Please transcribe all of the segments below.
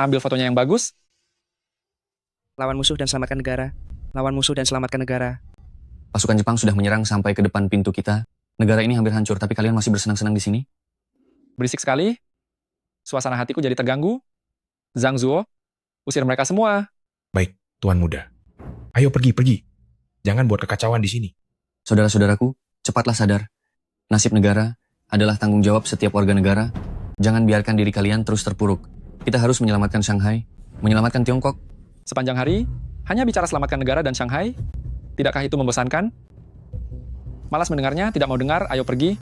Ambil fotonya yang bagus. Lawan musuh dan selamatkan negara. Lawan musuh dan selamatkan negara. Pasukan Jepang sudah menyerang sampai ke depan pintu kita. Negara ini hampir hancur, tapi kalian masih bersenang-senang di sini? Berisik sekali. Suasana hatiku jadi terganggu. Zhang Zuo, usir mereka semua. Baik, Tuan Muda. Ayo pergi. Jangan buat kekacauan di sini. Saudara-saudaraku, cepatlah sadar. Nasib negara adalah tanggung jawab setiap warga negara. Jangan biarkan diri kalian terus terpuruk. Kita harus menyelamatkan Shanghai, menyelamatkan Tiongkok. Sepanjang hari, hanya bicara selamatkan negara dan Shanghai. Tidakkah itu membosankan? Malas mendengarnya, tidak mau dengar, ayo pergi.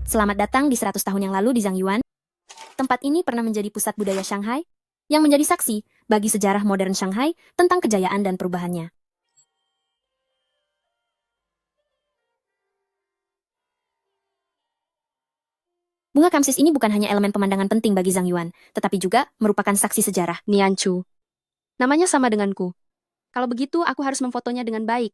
Selamat datang di 100 tahun yang lalu di Zhangyuan. Tempat ini pernah menjadi pusat budaya Shanghai, yang menjadi saksi bagi sejarah modern Shanghai tentang kejayaan dan perubahannya. Bunga kamsis ini bukan hanya elemen pemandangan penting bagi Zhangyuan, tetapi juga merupakan saksi sejarah. Nianchu. Namanya sama denganku. Kalau begitu, aku harus memfotonya dengan baik.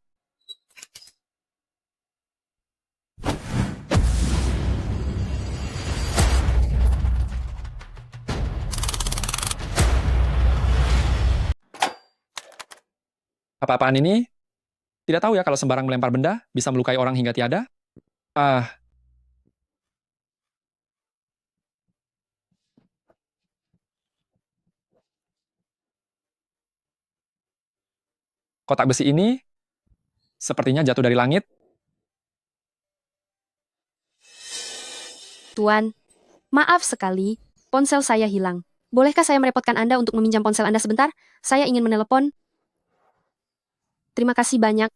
Apa-apaan ini? Tidak tahu ya kalau sembarang melempar benda bisa melukai orang hingga tiada. Kotak besi ini sepertinya jatuh dari langit. Tuan, maaf sekali, ponsel saya hilang. Bolehkah saya merepotkan Anda untuk meminjam ponsel Anda sebentar? Saya ingin menelepon. Terima kasih banyak.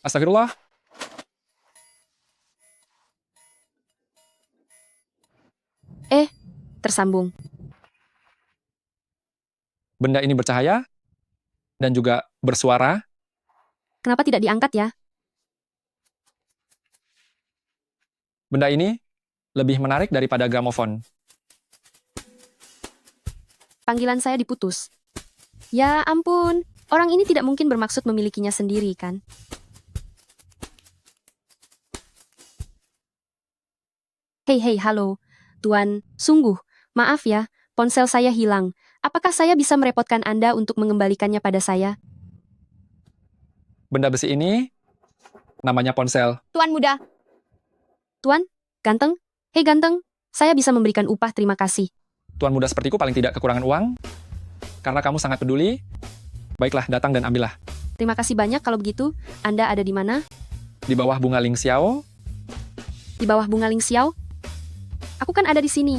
Astagfirullah. Tersambung. Benda ini bercahaya dan juga bersuara. Kenapa tidak diangkat ya? Benda ini lebih menarik daripada gramofon. Panggilan saya diputus. Ya ampun, orang ini tidak mungkin bermaksud memilikinya sendiri, kan? Hei, halo. Tuan, sungguh, maaf ya, ponsel saya hilang. Apakah saya bisa merepotkan Anda untuk mengembalikannya pada saya? Benda besi ini namanya ponsel. Tuan muda. Tuan, ganteng? Hei ganteng, saya bisa memberikan upah terima kasih. Tuan muda sepertiku paling tidak kekurangan uang. Karena kamu sangat peduli. Baiklah, datang dan ambillah. Terima kasih banyak kalau begitu. Anda ada di mana? Di bawah bunga Ling Xiao. Di bawah bunga Ling Xiao? Aku kan ada di sini.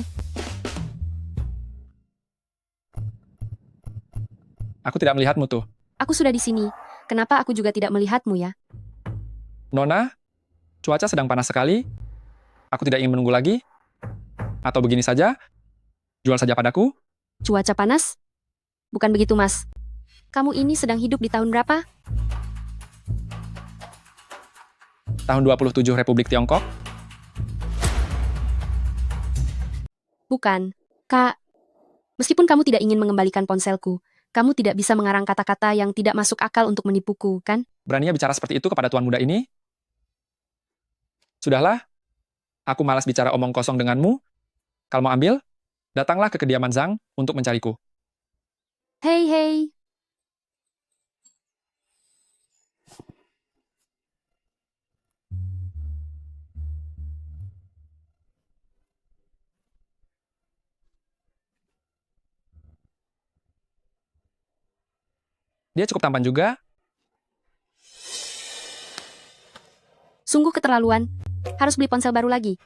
Aku tidak melihatmu tuh. Aku sudah di sini. Kenapa aku juga tidak melihatmu ya? Nona, cuaca sedang panas sekali. Aku tidak ingin menunggu lagi. Atau begini saja, jual saja padaku. Cuaca panas? Bukan begitu, Mas. Kamu ini sedang hidup di tahun berapa? Tahun 27 Republik Tiongkok. Bukan. Kak, meskipun kamu tidak ingin mengembalikan ponselku, kamu tidak bisa mengarang kata-kata yang tidak masuk akal untuk menipuku, kan? Beraninya bicara seperti itu kepada tuan muda ini? Sudahlah, aku malas bicara omong kosong denganmu. Kalau mau ambil, datanglah ke kediaman Zhang untuk mencariku. Hei. Dia cukup tampan juga. Sungguh keterlaluan. Harus beli ponsel baru lagi.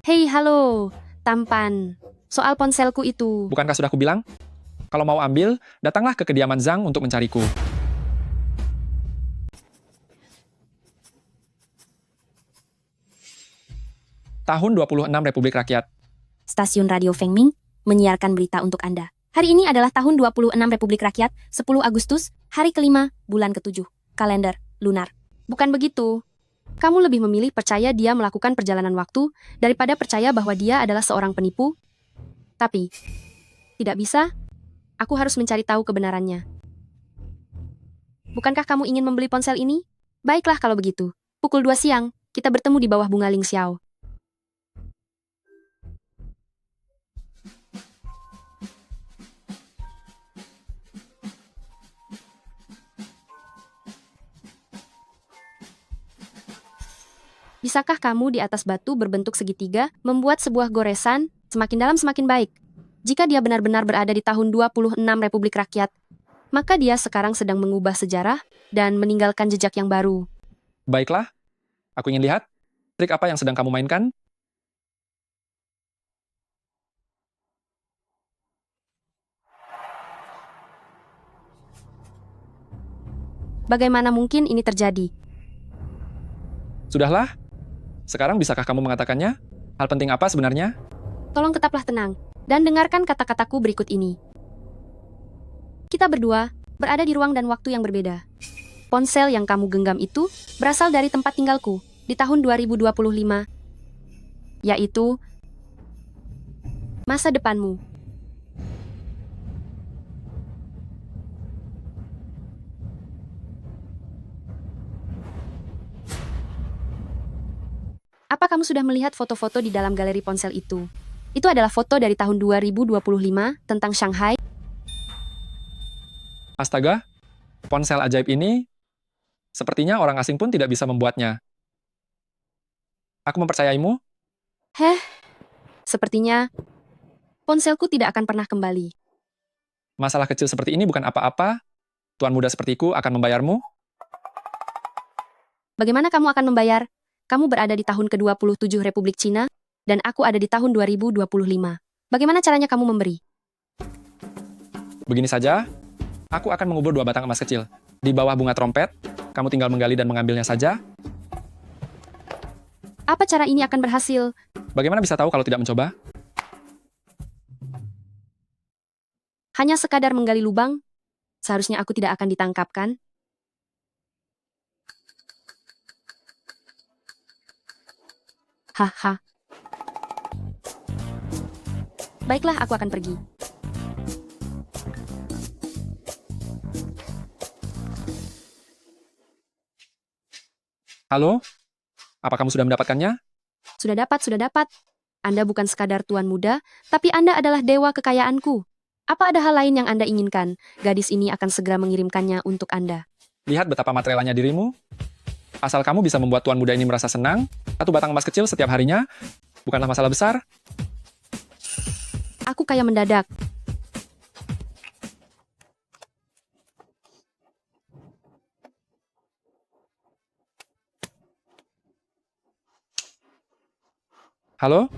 Hei, halo. Tampan. Soal ponselku itu. Bukankah sudah kubilang? Kalau mau ambil, datanglah ke kediaman Zhang untuk mencariku. Tahun 26 Republik Rakyat. Stasiun Radio Fengming menyiarkan berita untuk Anda. Hari ini adalah tahun 26 Republik Rakyat, 10 Agustus, hari kelima, bulan ke-7, kalender lunar. Bukan begitu. Kamu lebih memilih percaya dia melakukan perjalanan waktu daripada percaya bahwa dia adalah seorang penipu? Tapi, Tidak bisa? Aku harus mencari tahu kebenarannya. Bukankah kamu ingin membeli ponsel ini? Baiklah kalau begitu. Pukul 2 siang, kita bertemu di bawah bunga Ling Xiao. Bisakah kamu di atas batu berbentuk segitiga membuat sebuah goresan semakin dalam semakin baik? Jika dia benar-benar berada di tahun 26 Republik Rakyat, maka dia sekarang sedang mengubah sejarah dan meninggalkan jejak yang baru. Baiklah, aku ingin lihat trik apa yang sedang kamu mainkan. Bagaimana mungkin ini terjadi? Sudahlah, sekarang bisakah kamu mengatakannya? Hal penting apa sebenarnya? Tolong tetaplah tenang dan dengarkan kata-kataku berikut ini. Kita berdua berada di ruang dan waktu yang berbeda. Ponsel yang kamu genggam itu berasal dari tempat tinggalku di tahun 2025, yaitu masa depanmu. Apa kamu sudah melihat foto-foto di dalam galeri ponsel itu? Itu adalah foto dari tahun 2025 tentang Shanghai. Astaga, ponsel ajaib ini sepertinya orang asing pun tidak bisa membuatnya. Aku mempercayaimu. Sepertinya ponselku tidak akan pernah kembali. Masalah kecil seperti ini bukan apa-apa. Tuan muda sepertiku akan membayarmu. Bagaimana kamu akan membayar? Kamu berada di tahun ke-27 Republik Cina, dan aku ada di tahun 2025. Bagaimana caranya kamu memberi? Begini saja, aku akan mengubur 2 batang emas kecil. Di bawah bunga trompet, kamu tinggal menggali dan mengambilnya saja. Apa cara ini akan berhasil? Bagaimana bisa tahu kalau tidak mencoba? Hanya sekadar menggali lubang? Seharusnya aku tidak akan ditangkap, kan? Haha. Baiklah, aku akan pergi. Halo? Apa kamu sudah mendapatkannya? Sudah dapat. Anda bukan sekadar tuan muda, tapi Anda adalah dewa kekayaanku. Apa ada hal lain yang Anda inginkan? Gadis ini akan segera mengirimkannya untuk Anda. Lihat betapa materialnya dirimu. Asal kamu bisa membuat tuan muda ini merasa senang, 1 batang emas kecil setiap harinya bukanlah masalah besar. Aku kaya mendadak. Halo?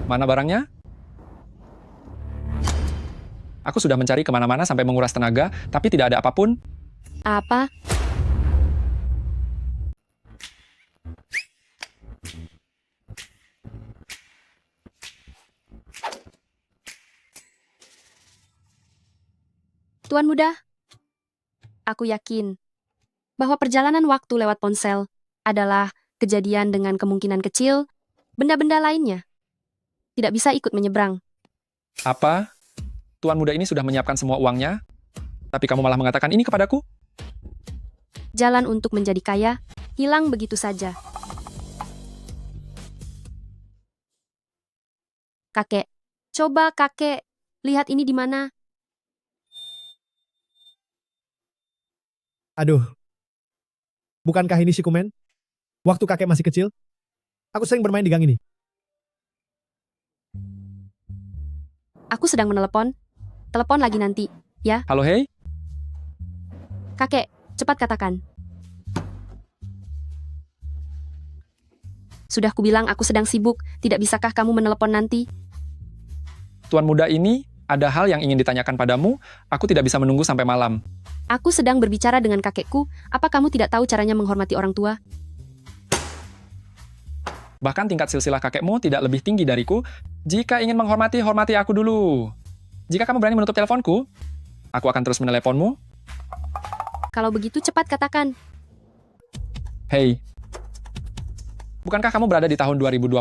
Mana barangnya? Aku sudah mencari kemana-mana sampai menguras tenaga, tapi tidak ada apapun. Apa? Tuan muda, aku yakin bahwa perjalanan waktu lewat ponsel adalah kejadian dengan kemungkinan kecil, benda-benda lainnya tidak bisa ikut menyeberang. Apa? Tuan muda ini sudah menyiapkan semua uangnya, tapi kamu malah mengatakan ini kepadaku? Jalan untuk menjadi kaya hilang begitu saja. Kakek, coba kakek, lihat ini di mana? Aduh, bukankah ini si Kumen? Waktu kakek masih kecil, aku sering bermain di gang ini. Aku sedang menelepon. Telepon lagi nanti, ya? Halo, hei? Kakek, cepat katakan. Sudah kubilang aku sedang sibuk, tidak bisakah kamu menelepon nanti? Tuan muda ini, ada hal yang ingin ditanyakan padamu, aku tidak bisa menunggu sampai malam. Aku sedang berbicara dengan kakekku, apa kamu tidak tahu caranya menghormati orang tua? Bahkan tingkat silsilah kakekmu tidak lebih tinggi dariku. Jika ingin menghormati, hormati aku dulu. Jika kamu berani menutup teleponku, aku akan terus meneleponmu. Kalau begitu cepat katakan. Hei, bukankah kamu berada di tahun 2025?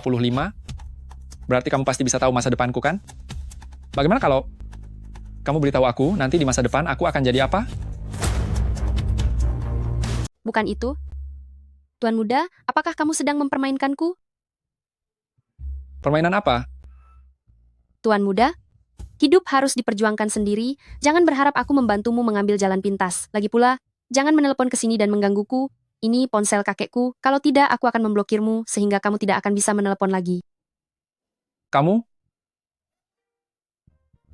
Berarti kamu pasti bisa tahu masa depanku, kan? Bagaimana kalau Kamu beritahu aku, nanti di masa depan aku akan jadi apa? Bukan itu? Tuan Muda, apakah kamu sedang mempermainkanku? Permainan apa? Tuan Muda, hidup harus diperjuangkan sendiri, jangan berharap aku membantumu mengambil jalan pintas. Lagi pula, jangan menelepon ke sini dan menggangguku. Ini ponsel kakekku, kalau tidak aku akan memblokirmu sehingga kamu tidak akan bisa menelepon lagi. Kamu?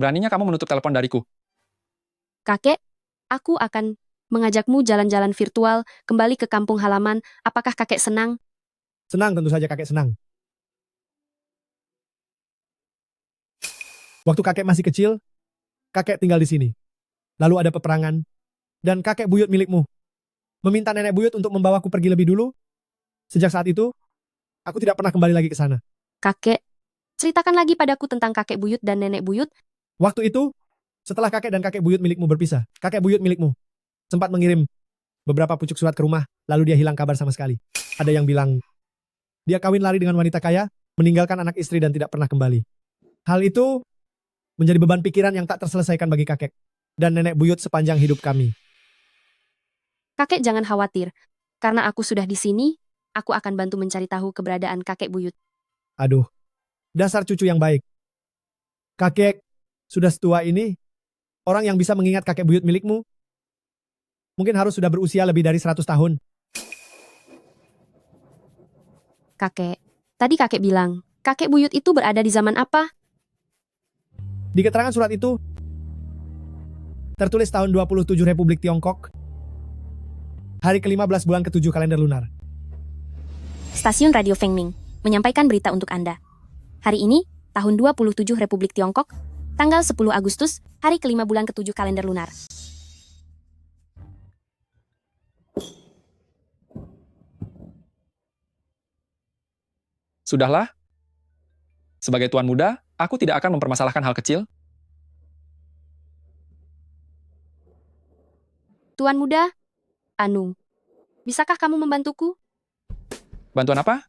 Beraninya kamu menutup telepon dariku. Kakek, aku akan mengajakmu jalan-jalan virtual kembali ke kampung halaman. Apakah kakek senang? Senang, tentu saja kakek senang. Waktu kakek masih kecil, kakek tinggal di sini. Lalu ada peperangan, dan kakek buyut milikmu meminta nenek buyut untuk membawaku pergi lebih dulu. Sejak saat itu, aku tidak pernah kembali lagi ke sana. Kakek, ceritakan lagi padaku tentang kakek buyut dan nenek buyut. Waktu itu, setelah kakek dan kakek buyut milikmu berpisah, kakek buyut milikmu sempat mengirim beberapa pucuk surat ke rumah, lalu dia hilang kabar sama sekali. Ada yang bilang, dia kawin lari dengan wanita kaya, meninggalkan anak istri dan tidak pernah kembali. Hal itu menjadi beban pikiran yang tak terselesaikan bagi kakek dan nenek buyut sepanjang hidup kami. Kakek jangan khawatir, karena aku sudah di sini, aku akan bantu mencari tahu keberadaan kakek buyut. Aduh, dasar cucu yang baik. Kakek sudah setua ini, orang yang bisa mengingat kakek buyut milikmu, mungkin harus sudah berusia lebih dari 100 tahun. Kakek, tadi kakek bilang, kakek buyut itu berada di zaman apa? Di keterangan surat itu, tertulis tahun 27 Republik Tiongkok, hari ke-15 bulan ke-7 kalender lunar. Stasiun Radio Fengming menyampaikan berita untuk Anda. Hari ini, tahun 27 Republik Tiongkok, tanggal 10 Agustus, hari ke-5 bulan ke-7 kalender lunar. Sudahlah. Sebagai tuan muda, aku tidak akan mempermasalahkan hal kecil. Tuan Muda, Anu, bisakah kamu membantuku? Bantuan apa?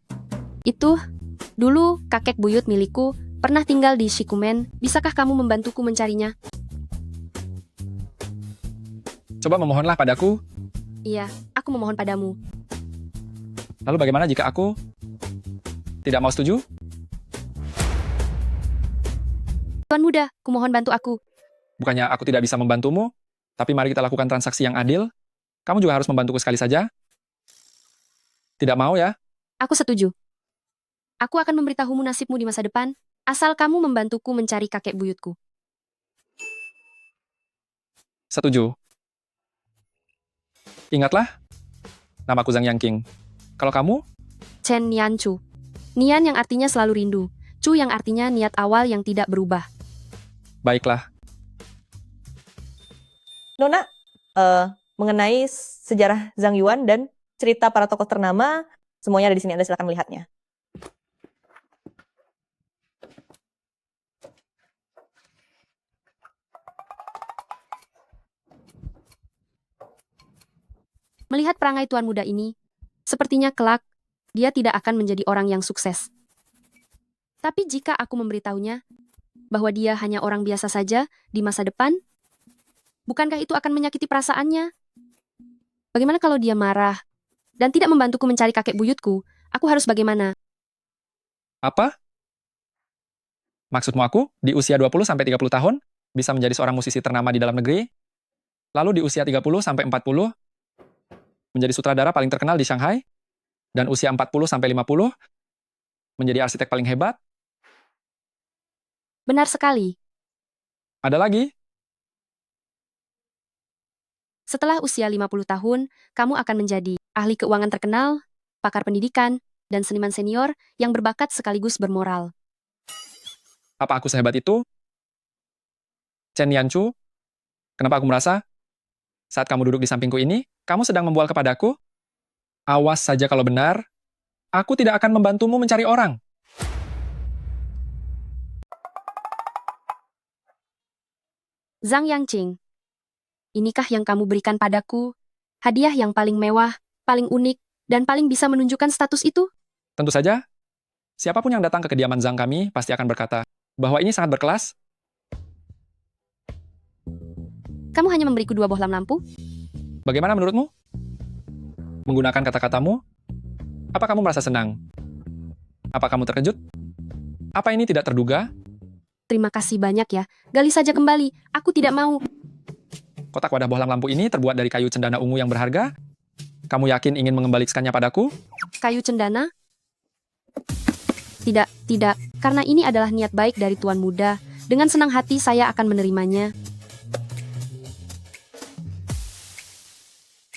Itu, dulu kakek buyut milikku pernah tinggal di Shikumen. Bisakah kamu membantuku mencarinya? Coba memohonlah padaku. Iya, aku memohon padamu. Lalu bagaimana jika aku tidak mau setuju? Tuan Muda, kumohon bantu aku. Bukannya aku tidak bisa membantumu, tapi mari kita lakukan transaksi yang adil. Kamu juga harus membantuku sekali saja. Tidak mau ya? Aku setuju. Aku akan memberitahumu nasibmu di masa depan, asal kamu membantuku mencari kakek buyutku. Setuju. Ingatlah, namaku Zhang Yangqing. Kalau kamu, Chen Nian Chu. Nian yang artinya selalu rindu. Chu yang artinya niat awal yang tidak berubah. baiklah. Nona, mengenai sejarah Zhang Yuan dan cerita para tokoh ternama, semuanya ada di sini. Anda silakan melihatnya. Melihat perangai tuan muda ini, sepertinya kelak, dia tidak akan menjadi orang yang sukses. Tapi jika aku memberitahunya bahwa dia hanya orang biasa saja di masa depan, bukankah itu akan menyakiti perasaannya? Bagaimana kalau dia marah dan tidak membantuku mencari kakek buyutku? Aku harus bagaimana? Apa? Maksudmu aku, di usia 20-30 tahun, bisa menjadi seorang musisi ternama di dalam negeri, lalu di usia 30-40, menjadi sutradara paling terkenal di Shanghai, dan usia 40-50, menjadi arsitek paling hebat? Benar sekali. Ada lagi? Setelah usia 50 tahun, kamu akan menjadi ahli keuangan terkenal, pakar pendidikan, dan seniman senior yang berbakat sekaligus bermoral. Apa aku sehebat itu? Chen Yanchu, kenapa aku merasa saat kamu duduk di sampingku ini, kamu sedang membual kepadaku? Awas saja kalau benar, aku tidak akan membantumu mencari orang. Zhang Yangqing, inikah yang kamu berikan padaku? Hadiah yang paling mewah, paling unik, dan paling bisa menunjukkan status itu? Tentu saja, siapapun yang datang ke kediaman Zhang kami pasti akan berkata bahwa ini sangat berkelas. Kamu hanya memberiku 2 bohlam lampu? Bagaimana menurutmu? Menggunakan kata-katamu, apa kamu merasa senang? Apa kamu terkejut? Apa ini tidak terduga? Terima kasih banyak ya. Gali saja kembali. Aku tidak mau. Kotak wadah bohlam lampu ini terbuat dari kayu cendana ungu yang berharga? Kamu yakin ingin mengembalikannya padaku? Kayu cendana? Tidak, tidak. Karena ini adalah niat baik dari Tuan Muda. Dengan senang hati saya akan menerimanya.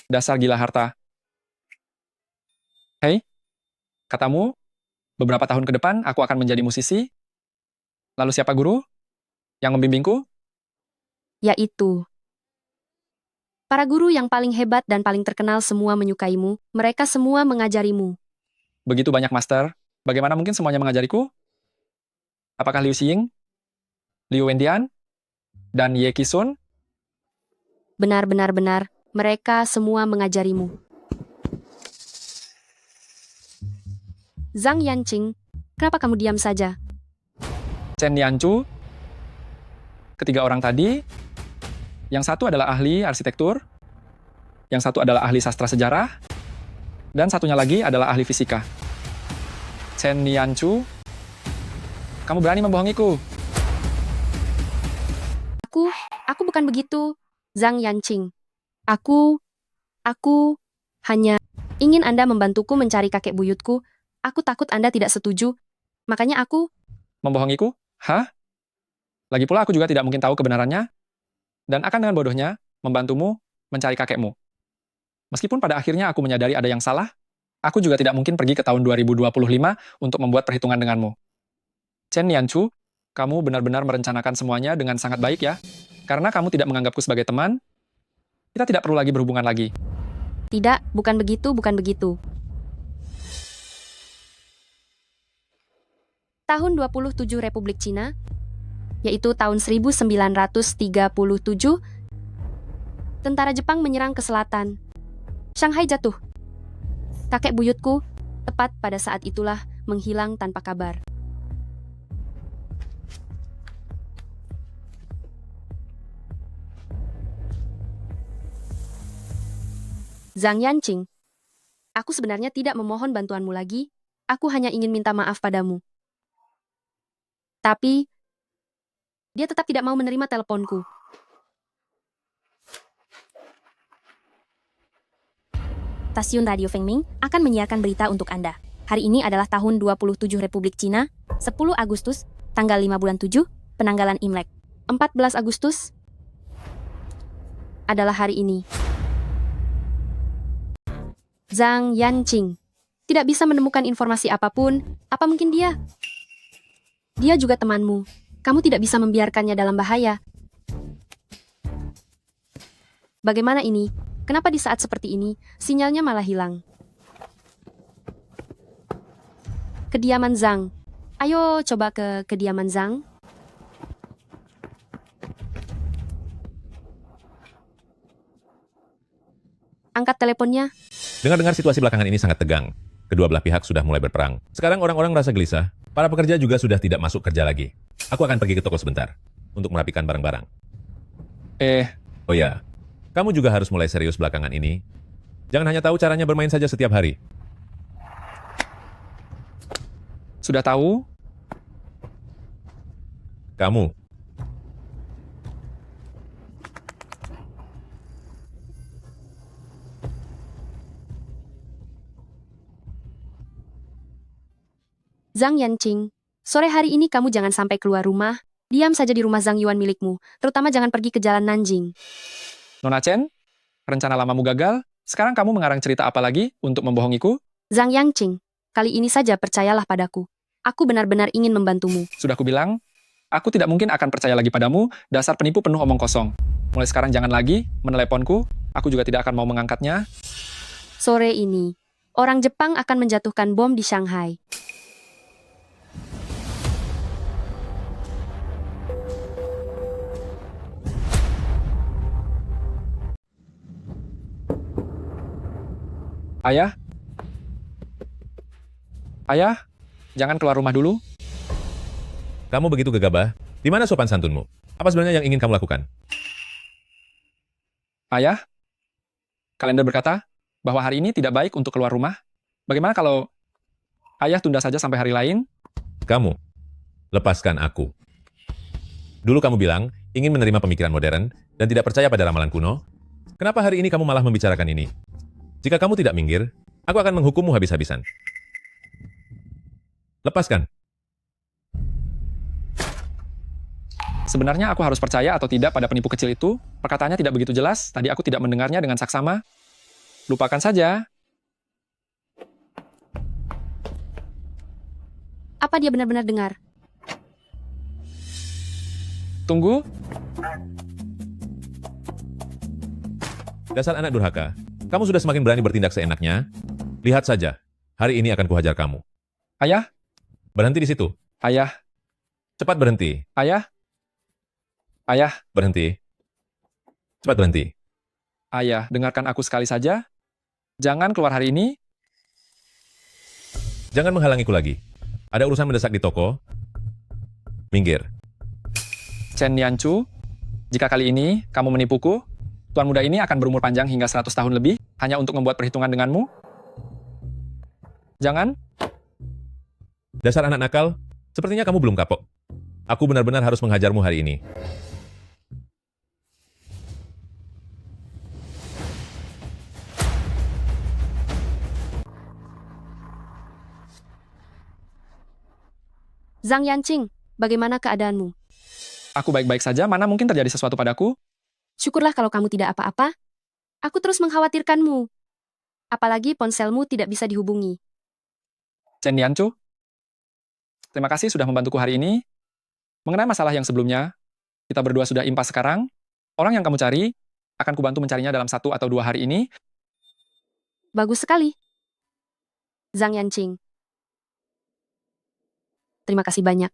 Dasar gila harta. Hei, katamu, beberapa tahun ke depan aku akan menjadi musisi? Lalu siapa guru yang membimbingku? Yaitu para guru yang paling hebat dan paling terkenal semua menyukaimu. Mereka semua mengajarimu. Begitu banyak master, bagaimana mungkin semuanya mengajariku? Apakah Liu Xiying, Liu Wendian, dan Ye Qixun? Benar-benar. Mereka semua mengajarimu. Zhang Yanqing, kenapa kamu diam saja? Chen Yanchu, ketiga orang tadi, yang satu adalah ahli arsitektur, yang satu adalah ahli sastra sejarah, dan satunya lagi adalah ahli fisika. Chen Yanchu, kamu berani membohongiku? Aku bukan begitu, Zhang Yanqing. Aku hanya ingin Anda membantuku mencari kakek buyutku. Aku takut Anda tidak setuju. Makanya aku... Membohongiku? Hah? Lagi pula aku juga tidak mungkin tahu kebenarannya, dan akan dengan bodohnya membantumu mencari kakekmu. Meskipun pada akhirnya aku menyadari ada yang salah, aku juga tidak mungkin pergi ke tahun 2025 untuk membuat perhitungan denganmu. Chen Yanchu, kamu benar-benar merencanakan semuanya dengan sangat baik ya, karena kamu tidak menganggapku sebagai teman, kita tidak perlu lagi berhubungan lagi. Tidak, bukan begitu, bukan begitu. Tahun 27 Republik Cina, yaitu tahun 1937, tentara Jepang menyerang ke selatan. Shanghai jatuh. Kakek buyutku, tepat pada saat itulah, menghilang tanpa kabar. Zhang Yanqing, aku sebenarnya tidak memohon bantuanmu lagi, aku hanya ingin minta maaf padamu. Tapi, dia tetap tidak mau menerima teleponku. Stasiun Radio Fengming akan menyiarkan berita untuk Anda. Hari ini adalah tahun 27 Republik Cina, 10 Agustus, tanggal 5 bulan 7, penanggalan Imlek. 14 Agustus adalah hari ini. Zhang Yanqing tidak bisa menemukan informasi apapun. Apa mungkin dia? Dia juga temanmu. Kamu tidak bisa membiarkannya dalam bahaya. Bagaimana ini? Kenapa di saat seperti ini, sinyalnya malah hilang? Kediaman Zhang. Ayo coba ke kediaman Zhang. Angkat teleponnya. Dengar-dengar situasi belakangan ini sangat tegang. Kedua belah pihak sudah mulai berperang. Sekarang orang-orang merasa gelisah. Para pekerja juga sudah tidak masuk kerja lagi. Aku akan pergi ke toko sebentar untuk merapikan barang-barang. Oh ya, kamu juga harus mulai serius belakangan ini. Jangan hanya tahu caranya bermain saja setiap hari. Sudah tahu? Kamu. Zhang Yanqing, sore hari ini kamu jangan sampai keluar rumah. Diam saja di rumah Zhang Yuan milikmu, terutama jangan pergi ke jalan Nanjing. Nona Chen, rencana lamamu gagal, sekarang kamu mengarang cerita apa lagi untuk membohongiku? Zhang Yanqing, kali ini saja percayalah padaku. Aku benar-benar ingin membantumu. Sudah kubilang, aku tidak mungkin akan percaya lagi padamu, dasar penipu penuh omong kosong. Mulai sekarang jangan lagi meneleponku, aku juga tidak akan mau mengangkatnya. Sore ini, orang Jepang akan menjatuhkan bom di Shanghai. Ayah? Ayah, jangan keluar rumah dulu. Kamu begitu gegabah. Di mana sopan santunmu? Apa sebenarnya yang ingin kamu lakukan? Ayah, kalender berkata bahwa hari ini tidak baik untuk keluar rumah. Bagaimana kalau ayah tunda saja sampai hari lain? Kamu, lepaskan aku. Dulu kamu bilang ingin menerima pemikiran modern dan tidak percaya pada ramalan kuno. Kenapa hari ini kamu malah membicarakan ini? Jika kamu tidak minggir, aku akan menghukummu habis-habisan. Lepaskan. Sebenarnya aku harus percaya atau tidak pada penipu kecil itu? Perkataannya tidak begitu jelas, tadi aku tidak mendengarnya dengan saksama. Lupakan saja. Apa dia benar-benar dengar? Tunggu, Dasar anak durhaka. Kamu sudah semakin berani bertindak seenaknya. Lihat saja, hari ini akan kuhajar kamu. ayah, Berhenti di situ. ayah, Cepat berhenti. ayah, ayah, Berhenti. Cepat berhenti. ayah, dengarkan aku sekali saja. Jangan keluar hari ini. Jangan menghalangiku lagi. Ada urusan mendesak di toko. Minggir. Chen Yanchu, jika kali ini kamu menipuku, tuan muda ini akan berumur panjang hingga 100 tahun lebih hanya untuk membuat perhitungan denganmu. Jangan. Dasar anak nakal, sepertinya kamu belum kapok. Aku benar-benar harus menghajarmu hari ini. Zhang Yanqing, bagaimana keadaanmu? Aku baik-baik saja, mana mungkin terjadi sesuatu padaku? Syukurlah kalau kamu tidak apa-apa. Aku terus mengkhawatirkanmu. Apalagi ponselmu tidak bisa dihubungi. Chen Yanchu, terima kasih sudah membantuku hari ini. Mengenai masalah yang sebelumnya, kita berdua sudah impas sekarang. Orang yang kamu cari, akan kubantu mencarinya dalam 1 atau 2 hari ini. Bagus sekali. Zhang Yanqing. Terima kasih banyak.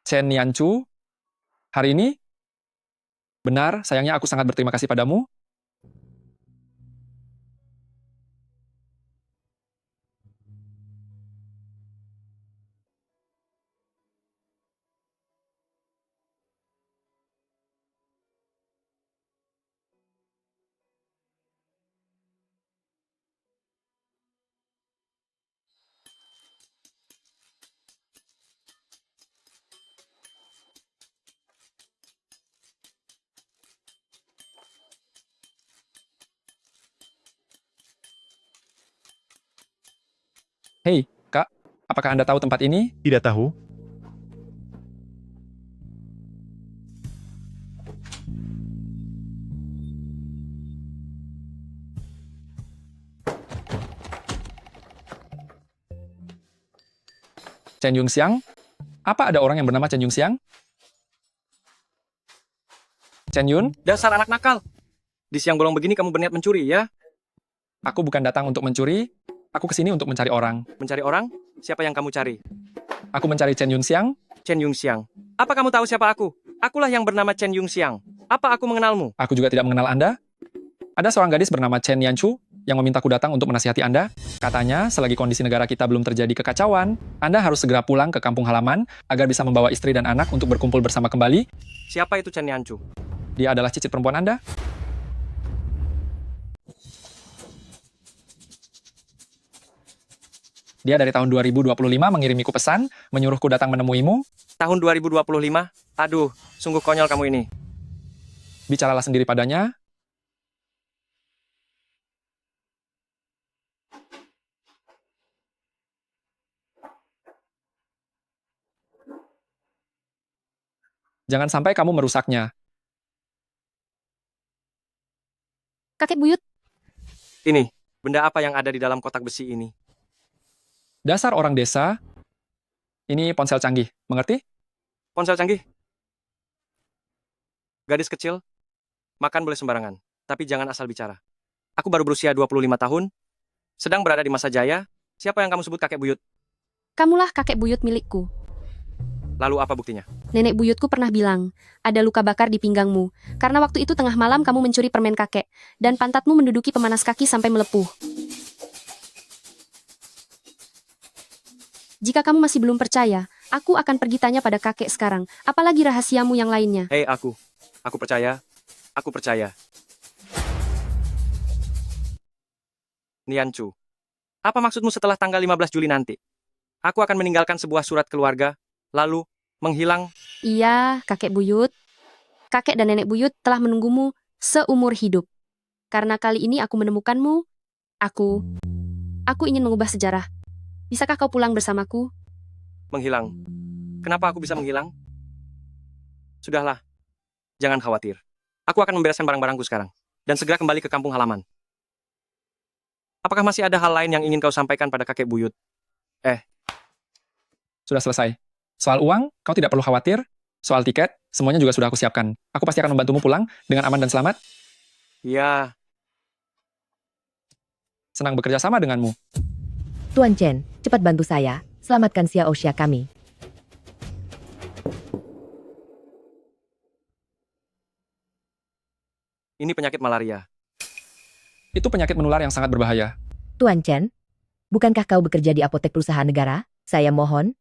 Chen Yanchu, hari ini? Benar, sayangnya aku sangat berterima kasih padamu. Hei, Kak, apakah Anda tahu tempat ini? Tidak tahu. Chen Yungxiang? Apa ada orang yang bernama Chen Yungxiang? Chen Yun, Dasar anak nakal. Di siang bolong begini kamu berniat mencuri, ya? aku bukan datang untuk mencuri. Aku kesini untuk mencari orang. Mencari orang? Siapa yang kamu cari? Aku mencari Chen Yunxiang. Chen Yungxiang. Apa kamu tahu siapa aku? Akulah yang bernama Chen Yungxiang. Apa aku mengenalmu? Aku juga tidak mengenal Anda. Ada seorang gadis bernama Chen Yanchu yang memintaku datang untuk menasihati Anda. Katanya, selagi kondisi negara kita belum terjadi kekacauan, Anda harus segera pulang ke kampung halaman agar bisa membawa istri dan anak untuk berkumpul bersama kembali. Siapa itu Chen Yanchu? Dia adalah cicit perempuan Anda. Dia dari tahun 2025 mengirimiku pesan, menyuruhku datang menemuimu. Tahun 2025? Aduh, sungguh konyol kamu ini. Bicaralah sendiri padanya. Jangan sampai kamu merusaknya. Kakek buyut, Ini, benda apa yang ada di dalam kotak besi ini? Dasar orang desa. Ini ponsel canggih, mengerti? Ponsel canggih? Gadis kecil, makan boleh sembarangan, tapi jangan asal bicara. Aku baru berusia 25 tahun, sedang berada di masa jaya. Siapa yang kamu sebut kakek buyut? kamulah kakek buyut milikku. Lalu apa buktinya? Nenek buyutku pernah bilang, ada luka bakar di pinggangmu, karena waktu itu tengah malam kamu mencuri permen kakek, dan pantatmu menduduki pemanas kaki sampai melepuh. Jika kamu masih belum percaya, Aku akan pergi tanya pada kakek sekarang. Apalagi rahasiamu yang lainnya. Hei aku percaya. Aku percaya. Nianchu, apa maksudmu setelah tanggal 15 Juli nanti? Aku akan meninggalkan sebuah surat keluarga, lalu menghilang. Iya, kakek buyut. Kakek dan nenek buyut telah menunggumu seumur hidup. Karena kali ini aku menemukanmu, aku ingin mengubah sejarah. Bisakah kau pulang bersamaku? Menghilang. Kenapa aku bisa menghilang? Sudahlah, jangan khawatir. Aku akan membereskan barang-barangku sekarang, dan segera kembali ke kampung halaman. Apakah masih ada hal lain yang ingin kau sampaikan pada kakek buyut? Sudah selesai. Soal uang, kau tidak perlu khawatir. Soal tiket, semuanya juga sudah aku siapkan. Aku pasti akan membantumu pulang dengan aman dan selamat. Ya, Senang bekerja sama denganmu. Tuan Chen, cepat bantu saya. Selamatkan Xiao Xia kami. ini penyakit malaria. Itu penyakit menular yang sangat berbahaya. Tuan Chen, bukankah kau bekerja di apotek perusahaan negara? Saya mohon,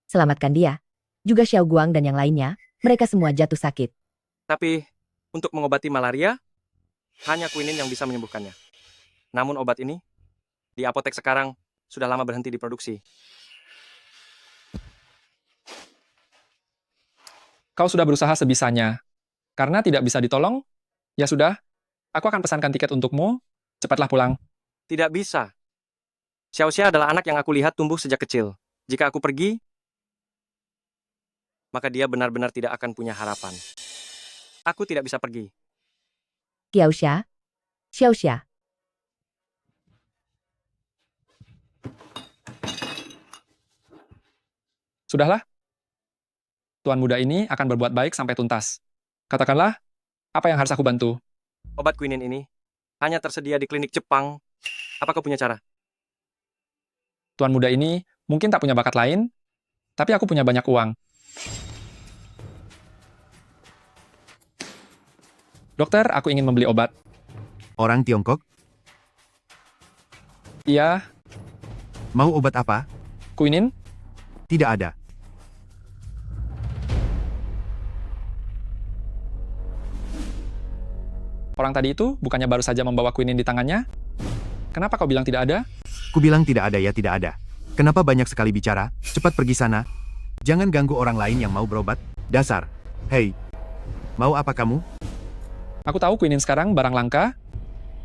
selamatkan dia. Juga Xiao Guang dan yang lainnya, mereka semua jatuh sakit. Tapi, untuk mengobati malaria, hanya quinine yang bisa menyembuhkannya. Namun obat ini, di apotek sekarang, sudah lama berhenti diproduksi. Kau sudah berusaha sebisanya. Karena tidak bisa ditolong, ya sudah, aku akan pesankan tiket untukmu. Cepatlah pulang. Tidak bisa. Xiao Xia adalah anak yang aku lihat tumbuh sejak kecil. Jika aku pergi, maka dia benar-benar tidak akan punya harapan. Aku tidak bisa pergi. Xiao Xia? Xiao Xia. Sudahlah. Tuan muda ini akan berbuat baik sampai tuntas. Katakanlah, apa yang harus aku bantu? Obat quinine ini hanya tersedia di klinik Jepang. Apa kau punya cara? Tuan muda ini mungkin tak punya bakat lain, tapi aku punya banyak uang. Dokter, aku ingin membeli obat. Orang Tiongkok? Iya, Mau obat apa? quinine? Tidak ada. Orang tadi itu bukannya baru saja membawa quinine di tangannya? Kenapa kau bilang tidak ada? Ku bilang tidak ada ya tidak ada. Kenapa banyak sekali bicara? Cepat pergi sana. Jangan ganggu orang lain yang mau berobat. Dasar. Hei. Mau apa kamu? Aku tahu quinine sekarang barang langka.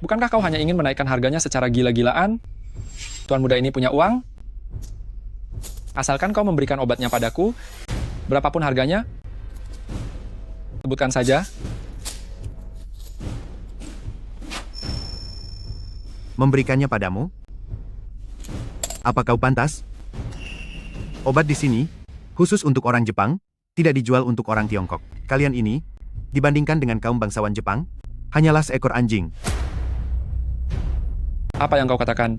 Bukankah kau hanya ingin menaikkan harganya secara gila-gilaan? Tuan muda ini punya uang. Asalkan kau memberikan obatnya padaku, berapapun harganya, sebutkan saja. Memberikannya padamu? Apa kau pantas? Obat di sini, khusus untuk orang Jepang, tidak dijual untuk orang Tiongkok. Kalian ini, dibandingkan dengan kaum bangsawan Jepang, hanyalah seekor anjing. Apa yang kau katakan?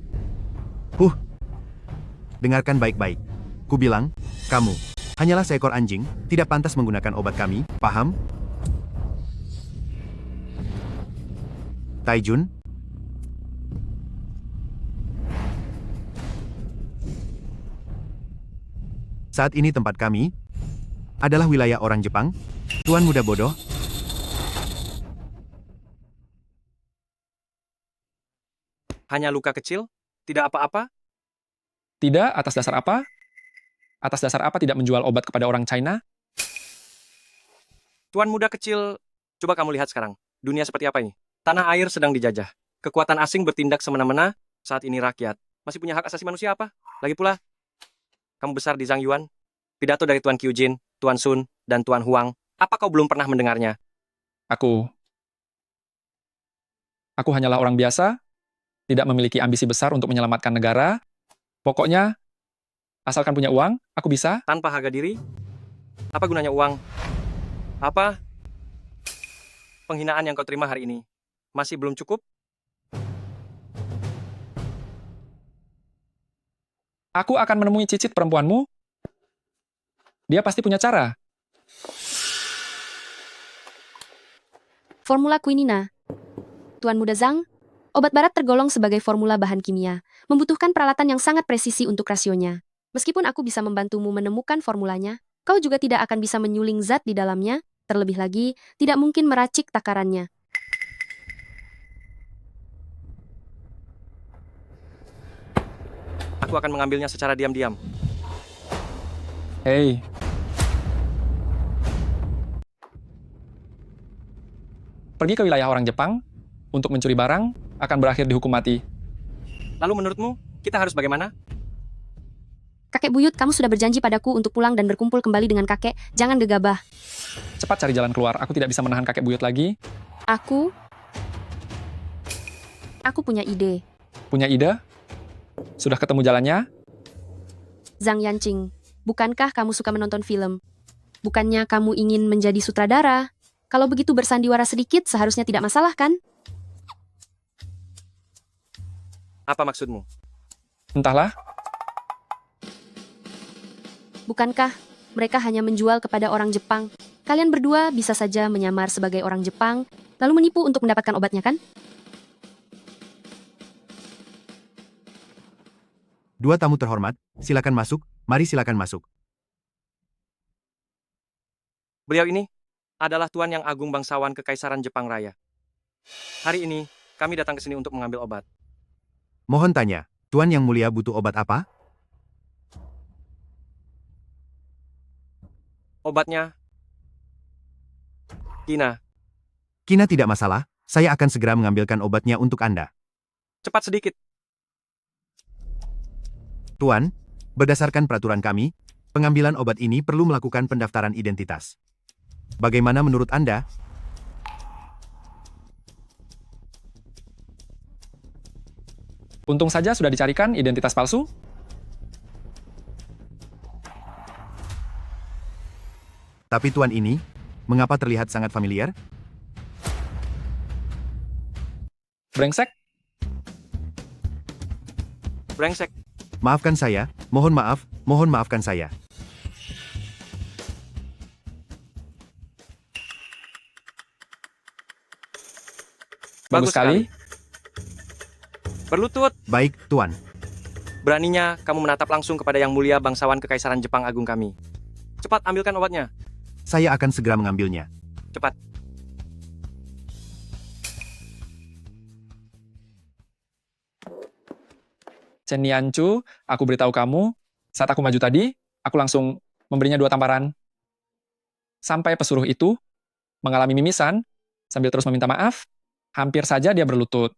Dengarkan baik-baik. Ku bilang, kamu, hanyalah seekor anjing, tidak pantas menggunakan obat kami, paham? Taijun? Saat ini tempat kami adalah wilayah orang Jepang. Tuan muda bodoh, Hanya luka kecil? Tidak apa-apa? Tidak, atas dasar apa? Atas dasar apa tidak menjual obat kepada orang China? Tuan muda kecil, coba kamu lihat sekarang. Dunia seperti apa ini? Tanah air sedang dijajah. Kekuatan asing bertindak semena-mena. Saat ini rakyat masih punya hak asasi manusia apa? Lagi pula, kamu besar di Zhang Yuan. Pidato dari Tuan Qiujin, Tuan Sun, dan Tuan Huang. Apa kau belum pernah mendengarnya? Aku hanyalah orang biasa, tidak memiliki ambisi besar untuk menyelamatkan negara. Pokoknya, asalkan punya uang, aku bisa. Tanpa harga diri? Apa gunanya uang? Apa? Penghinaan yang kau terima hari ini masih belum cukup? Aku akan menemui cicit perempuanmu. Dia pasti punya cara. Formula quinina. Tuan muda Zhang, obat barat tergolong sebagai formula bahan kimia, membutuhkan peralatan yang sangat presisi untuk rasionya. Meskipun aku bisa membantumu menemukan formulanya, kau juga tidak akan bisa menyuling zat di dalamnya, terlebih lagi, tidak mungkin meracik takarannya. Aku akan mengambilnya secara diam-diam. Hei, pergi ke wilayah orang Jepang untuk mencuri barang akan berakhir dihukum mati. Lalu menurutmu, kita harus bagaimana? Kakek buyut, kamu sudah berjanji padaku untuk pulang dan berkumpul kembali dengan kakek, jangan gegabah. Cepat cari jalan keluar, aku tidak bisa menahan kakek buyut lagi. Aku punya ide. Punya ide? Sudah ketemu jalannya? Zhang Yanqing, bukankah kamu suka menonton film? Bukannya kamu ingin menjadi sutradara? Kalau begitu bersandiwara sedikit seharusnya tidak masalah kan? Apa maksudmu? Entahlah, Bukankah mereka hanya menjual kepada orang Jepang? Kalian berdua bisa saja menyamar sebagai orang Jepang, lalu menipu untuk mendapatkan obatnya kan? Dua tamu terhormat, silakan masuk, mari silakan masuk. Beliau ini adalah Tuan Yang Agung Bangsawan Kekaisaran Jepang Raya. Hari ini, kami datang ke sini untuk mengambil obat. Mohon tanya, Tuan Yang Mulia butuh obat apa? Obatnya, Kina. Kina tidak masalah, saya akan segera mengambilkan obatnya untuk Anda. Cepat sedikit. Tuan, berdasarkan peraturan kami, pengambilan obat ini perlu melakukan pendaftaran identitas. Bagaimana menurut Anda? untung saja sudah dicarikan identitas palsu. Tapi Tuan ini, mengapa terlihat sangat familiar? Brengsek, Brengsek. Maafkan saya, mohon maafkan saya. bagus sekali. Berlutut. Baik, Tuan. Beraninya kamu menatap langsung kepada Yang Mulia Bangsawan Kekaisaran Jepang Agung kami. Cepat ambilkan obatnya. Saya akan segera mengambilnya. Cepat. Chen Nianchu, aku beritahu kamu, saat aku maju tadi, aku langsung memberinya 2 tamparan. Sampai pesuruh itu mengalami mimisan, sambil terus meminta maaf, hampir saja dia berlutut.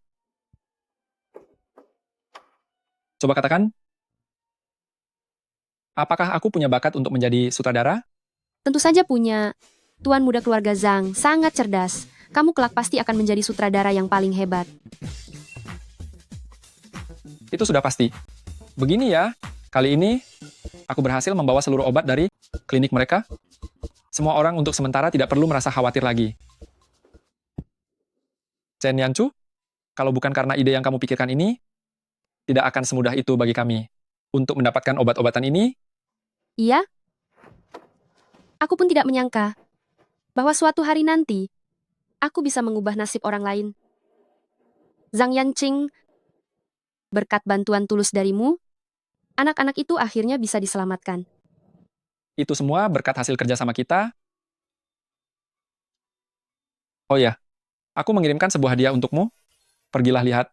Coba katakan, apakah aku punya bakat untuk menjadi sutradara? Tentu saja punya. Tuan muda keluarga Zhang, sangat cerdas. Kamu kelak pasti akan menjadi sutradara yang paling hebat. Itu sudah pasti. Begini ya, kali ini aku berhasil membawa seluruh obat dari klinik mereka. Semua orang untuk sementara tidak perlu merasa khawatir lagi. Chen Yanchu, kalau bukan karena ide yang kamu pikirkan ini, tidak akan semudah itu bagi kami. Untuk mendapatkan obat-obatan ini, Iya? Aku pun tidak menyangka bahwa suatu hari nanti aku bisa mengubah nasib orang lain. Zhang Yanqing, berkat bantuan tulus darimu, anak-anak itu akhirnya bisa diselamatkan. itu semua berkat hasil kerja sama kita. Oh ya, aku mengirimkan sebuah hadiah untukmu. Pergilah lihat.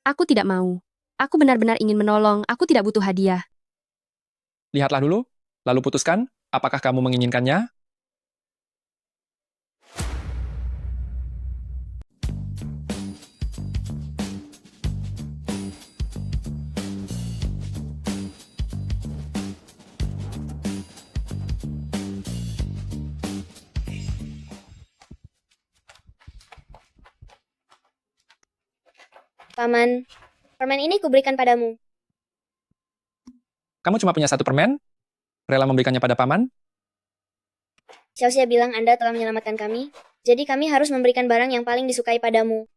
Aku tidak mau. Aku benar-benar ingin menolong, aku tidak butuh hadiah. Lihatlah dulu, lalu putuskan apakah kamu menginginkannya. Paman, permen ini kuberikan padamu. Kamu cuma punya 1 permen? Rela memberikannya pada paman? Xiaoxia bilang Anda telah menyelamatkan kami, jadi kami harus memberikan barang yang paling disukai padamu.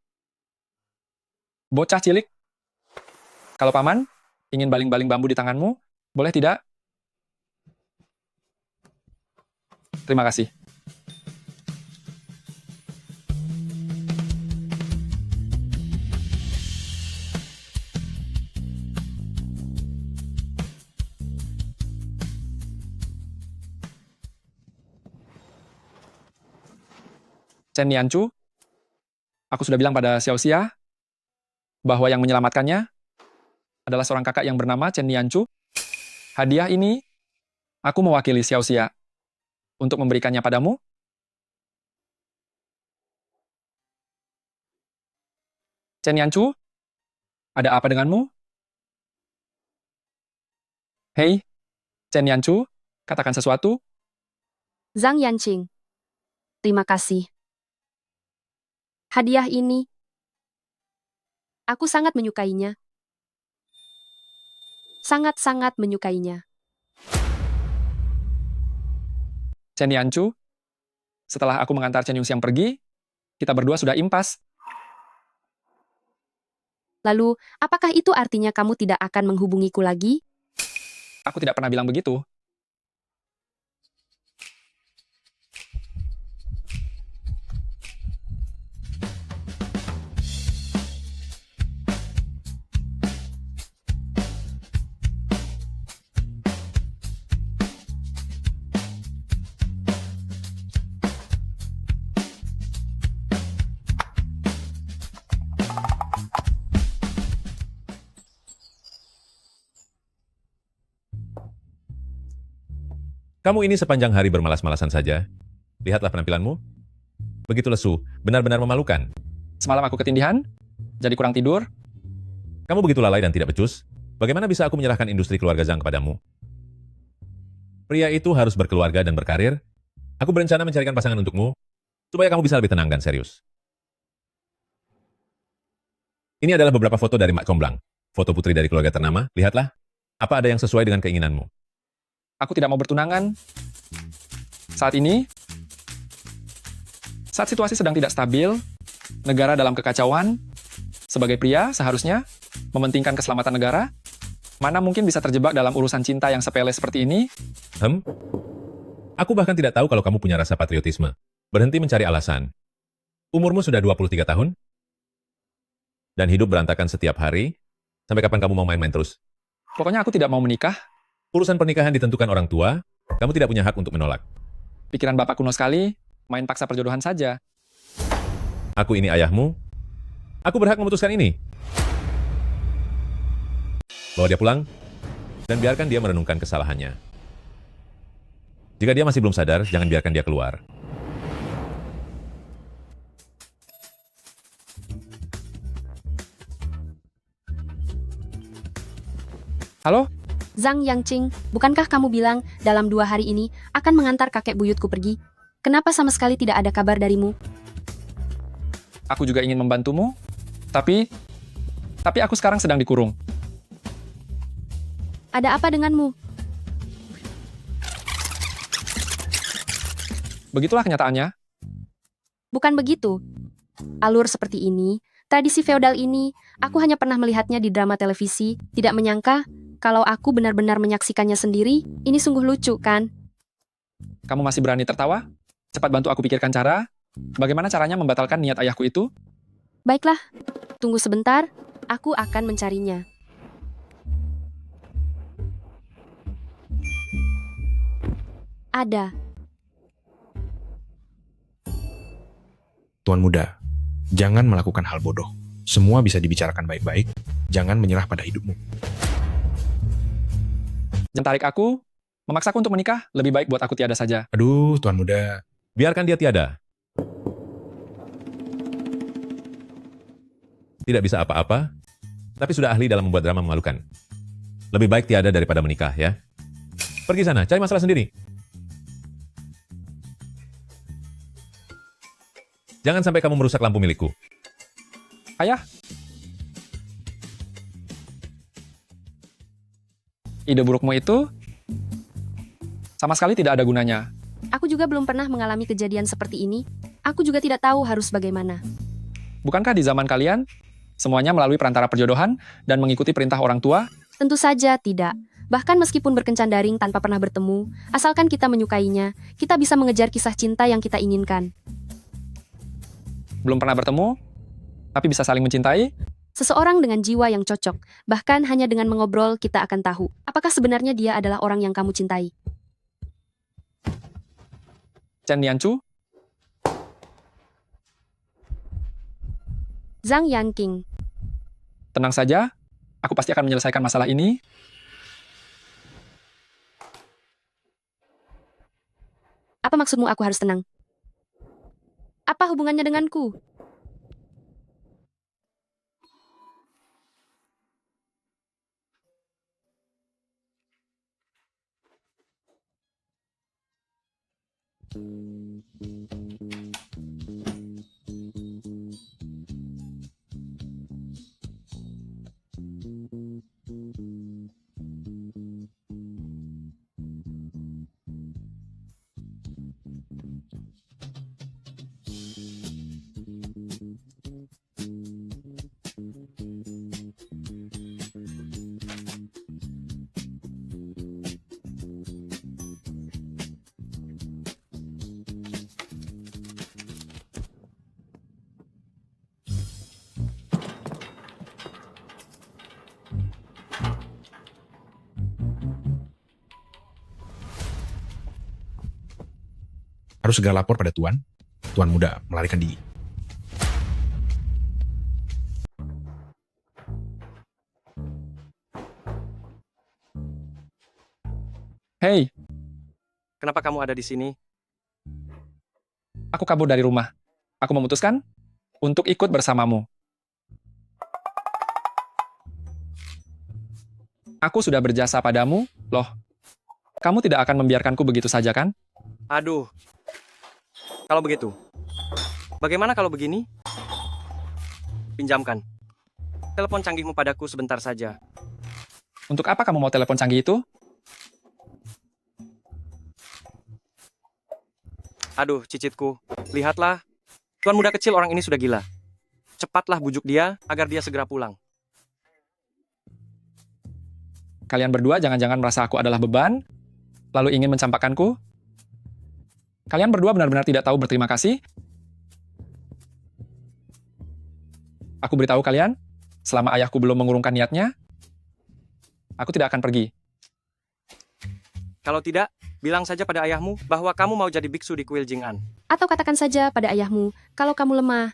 Bocah cilik. Kalau paman ingin baling-baling bambu di tanganmu, boleh tidak? Terima kasih. Chen Nianchu, aku sudah bilang pada Xiao Xia bahwa yang menyelamatkannya adalah seorang kakak yang bernama Chen Nianchu. Hadiah ini, aku mewakili Xiao Xia untuk memberikannya padamu. Chen Nianchu, ada apa denganmu? Hei, Chen Nianchu, katakan sesuatu. Zhang Yanqing. Terima kasih. Hadiah ini, aku sangat menyukainya. Sangat-sangat menyukainya. Chen Nianchu, setelah aku mengantar Chen Yungxiang pergi, kita berdua sudah impas. Lalu, apakah itu artinya kamu tidak akan menghubungiku lagi? Aku tidak pernah bilang begitu. Kamu ini sepanjang hari bermalas-malasan saja. Lihatlah penampilanmu. Begitu lesu, benar-benar memalukan. Semalam aku ketindihan, jadi kurang tidur. Kamu begitu lalai dan tidak becus. Bagaimana bisa aku menyerahkan industri keluarga Zhang kepadamu? Pria itu harus berkeluarga dan berkarir. Aku berencana mencarikan pasangan untukmu, supaya kamu bisa lebih tenang dan serius. Ini adalah beberapa foto dari Mak Comblang. Foto putri dari keluarga ternama, lihatlah. Apa ada yang sesuai dengan keinginanmu? Aku tidak mau bertunangan. Saat ini, saat situasi sedang tidak stabil, negara dalam kekacauan, sebagai pria seharusnya mementingkan keselamatan negara. Mana mungkin bisa terjebak dalam urusan cinta yang sepele seperti ini? Aku bahkan tidak tahu kalau kamu punya rasa patriotisme. Berhenti mencari alasan. Umurmu sudah 23 tahun? Dan hidup berantakan setiap hari? Sampai kapan kamu mau main-main terus? Pokoknya aku tidak mau menikah. Urusan pernikahan ditentukan orang tua, kamu tidak punya hak untuk menolak. Pikiran bapak kuno sekali, main paksa perjodohan saja. Aku ini ayahmu. Aku berhak memutuskan ini. Bawa dia pulang, dan biarkan dia merenungkan kesalahannya. Jika dia masih belum sadar, jangan biarkan dia keluar. Halo? Zhang Yanqing, bukankah kamu bilang dalam 2 hari ini akan mengantar kakek buyutku pergi? Kenapa sama sekali tidak ada kabar darimu? Aku juga ingin membantumu, tapi aku sekarang sedang dikurung. Ada apa denganmu? Begitulah kenyataannya. Bukan begitu. Alur seperti ini, tradisi feodal ini, aku hanya pernah melihatnya di drama televisi, tidak menyangka kalau aku benar-benar menyaksikannya sendiri. Ini sungguh lucu, kan? Kamu masih berani tertawa? Cepat bantu aku pikirkan cara. Bagaimana caranya membatalkan niat ayahku itu? Baiklah, tunggu sebentar, aku akan mencarinya. Ada. Tuan muda, jangan melakukan hal bodoh. Semua bisa dibicarakan baik-baik. Jangan menyerah pada hidupmu. Jangan tarik aku, memaksaku untuk menikah, lebih baik buat aku tiada saja. Aduh, tuan muda. Biarkan dia tiada. Tidak bisa apa-apa, tapi sudah ahli dalam membuat drama memalukan. Lebih baik tiada daripada menikah, ya. Pergi sana, cari masalah sendiri. Jangan sampai kamu merusak lampu milikku. Ayah. Ide burukmu itu sama sekali tidak ada gunanya. Aku juga belum pernah mengalami kejadian seperti ini. Aku juga tidak tahu harus bagaimana. Bukankah di zaman kalian, semuanya melalui perantara perjodohan dan mengikuti perintah orang tua? Tentu saja tidak. Bahkan meskipun berkencan daring tanpa pernah bertemu, asalkan kita menyukainya, kita bisa mengejar kisah cinta yang kita inginkan. Belum pernah bertemu, tapi bisa saling mencintai? Seseorang dengan jiwa yang cocok, bahkan hanya dengan mengobrol kita akan tahu apakah sebenarnya dia adalah orang yang kamu cintai. Chen Nianchu? Zhang Yanqing. Tenang saja, aku pasti akan menyelesaikan masalah ini. Apa maksudmu aku harus tenang? Apa hubungannya denganku? Harus segera lapor pada Tuan. Tuan muda melarikan diri. Hei, Kenapa kamu ada di sini? aku kabur dari rumah. Aku memutuskan untuk ikut bersamamu. Aku sudah berjasa padamu, loh. Kamu tidak akan membiarkanku begitu saja, kan? Aduh. Kalau begitu, bagaimana kalau begini? Pinjamkan. Telepon canggihmu padaku sebentar saja. Untuk apa kamu mau telepon canggih itu? Aduh, cicitku. Lihatlah. Tuan muda kecil orang ini sudah gila. Cepatlah bujuk dia agar dia segera pulang. Kalian berdua jangan-jangan merasa aku adalah beban, lalu ingin mencampakkanku? Kalian berdua benar-benar tidak tahu berterima kasih? Aku beritahu kalian, selama ayahku belum mengurungkan niatnya, aku tidak akan pergi. Kalau tidak, bilang saja pada ayahmu bahwa kamu mau jadi biksu di kuil Jing'an. Atau katakan saja pada ayahmu, kalau kamu lemah.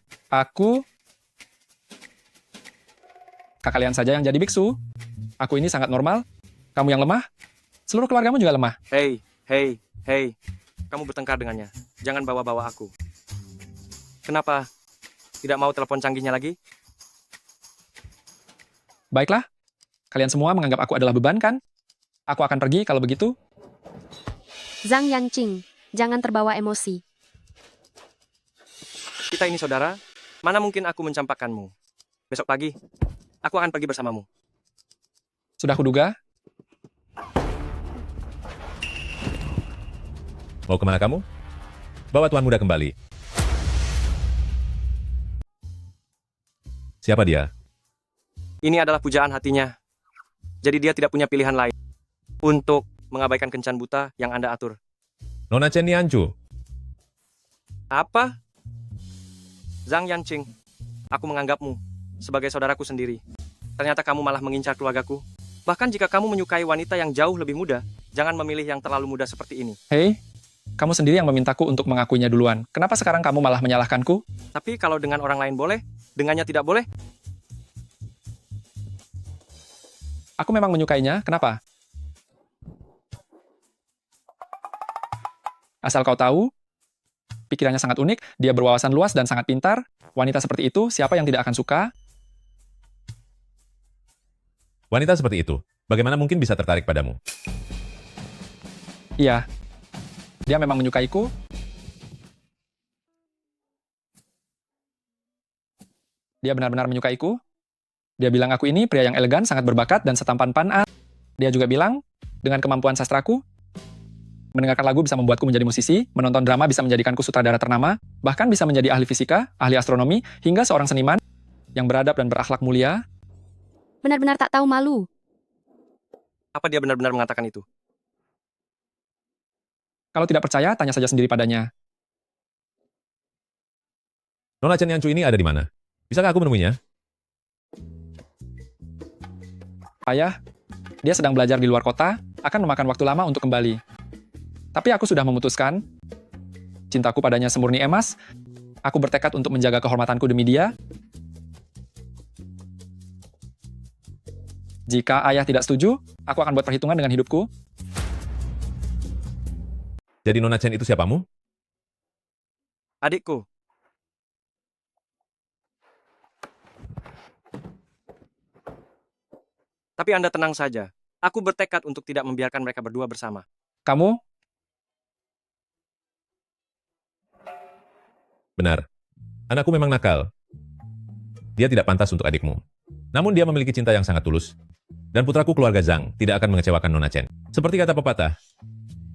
Kalian saja yang jadi biksu. Aku ini sangat normal. Kamu yang lemah. Seluruh keluargamu juga lemah. Hei. Kamu bertengkar dengannya. Jangan bawa-bawa aku. Kenapa? Tidak mau telepon canggihnya lagi? Baiklah. Kalian semua menganggap aku adalah beban, kan? Aku akan pergi kalau begitu. Zhang Yanqing, jangan terbawa emosi. Kita ini saudara. Mana mungkin aku mencampakkanmu? Besok pagi, aku akan pergi bersamamu. Sudah kuduga. Mau kemana kamu? Bawa Tuan Muda kembali. Siapa dia? Ini adalah pujaan hatinya. Jadi dia tidak punya pilihan lain untuk mengabaikan kencan buta yang Anda atur. Nona Chen Nianchu. Apa? Zhang Yanqing, aku menganggapmu sebagai saudaraku sendiri. Ternyata kamu malah mengincar keluargaku. Bahkan jika kamu menyukai wanita yang jauh lebih muda, jangan memilih yang terlalu muda seperti ini. Hei, kamu sendiri yang memintaku untuk mengakuinya duluan. Kenapa sekarang kamu malah menyalahkanku? Tapi kalau dengan orang lain boleh, dengannya tidak boleh? Aku memang menyukainya, kenapa? Asal kau tahu, pikirannya sangat unik, dia berwawasan luas dan sangat pintar. Wanita seperti itu, siapa yang tidak akan suka? Wanita seperti itu, bagaimana mungkin bisa tertarik padamu? Iya, dia memang menyukaiku. Dia benar-benar menyukaiku. Dia bilang aku ini pria yang elegan, sangat berbakat, dan setampan Pan A. Dia juga bilang, dengan kemampuan sastraku, mendengarkan lagu bisa membuatku menjadi musisi, menonton drama bisa menjadikanku sutradara ternama, bahkan bisa menjadi ahli fisika, ahli astronomi, hingga seorang seniman yang beradab dan berakhlak mulia. Benar-benar tak tahu malu. Apa dia benar-benar mengatakan itu? Kalau tidak percaya, tanya saja sendiri padanya. Nona Chen Nianchu ini ada di mana? Bisakah aku menemuinya? Ayah, dia sedang belajar di luar kota, akan memakan waktu lama untuk kembali. Tapi aku sudah memutuskan, cintaku padanya semurni emas, aku bertekad untuk menjaga kehormatanku demi dia. Jika ayah tidak setuju, aku akan buat perhitungan dengan hidupku. Jadi Nona Chen itu siapamu? Adikku, tapi Anda tenang saja. Aku bertekad untuk tidak membiarkan mereka berdua bersama. Kamu, Benar. Anakku memang nakal. Dia tidak pantas untuk adikmu. Namun dia memiliki cinta yang sangat tulus. Dan putraku keluarga Zhang tidak akan mengecewakan Nona Chen. Seperti kata pepatah,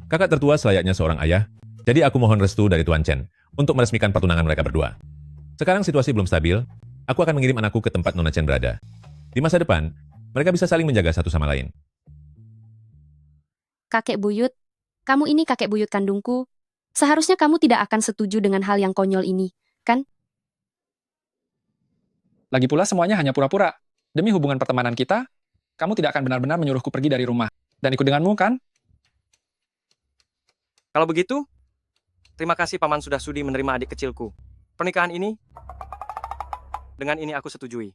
kakak tertua selayaknya seorang ayah. Jadi aku mohon restu dari Tuan Chen untuk meresmikan pertunangan mereka berdua. Sekarang situasi belum stabil. Aku akan mengirim anakku ke tempat Nona Chen berada. Di masa depan, mereka bisa saling menjaga satu sama lain. Kakek buyut, kamu ini kakek buyut kandungku. Seharusnya kamu tidak akan setuju dengan hal yang konyol ini, kan? lagi pula semuanya hanya pura-pura. Demi hubungan pertemanan kita, kamu tidak akan benar-benar menyuruhku pergi dari rumah. Dan ikut denganmu, kan? Kalau begitu, terima kasih Paman sudah sudi menerima adik kecilku. Pernikahan ini, dengan ini aku setujui.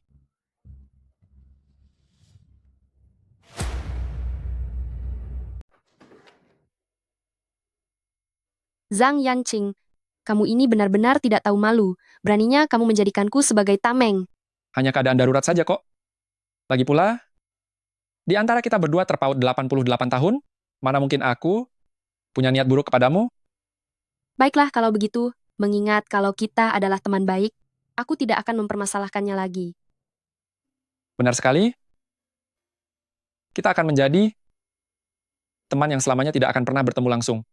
Zhang Yanqing, kamu ini benar-benar tidak tahu malu. Beraninya kamu menjadikanku sebagai tameng. Hanya keadaan darurat saja kok. Lagi pula, di antara kita berdua terpaut 88 tahun, mana mungkin aku punya niat buruk kepadamu? Baiklah kalau begitu, mengingat kalau kita adalah teman baik, aku tidak akan mempermasalahkannya lagi. Benar sekali. Kita akan menjadi teman yang selamanya tidak akan pernah bertemu langsung.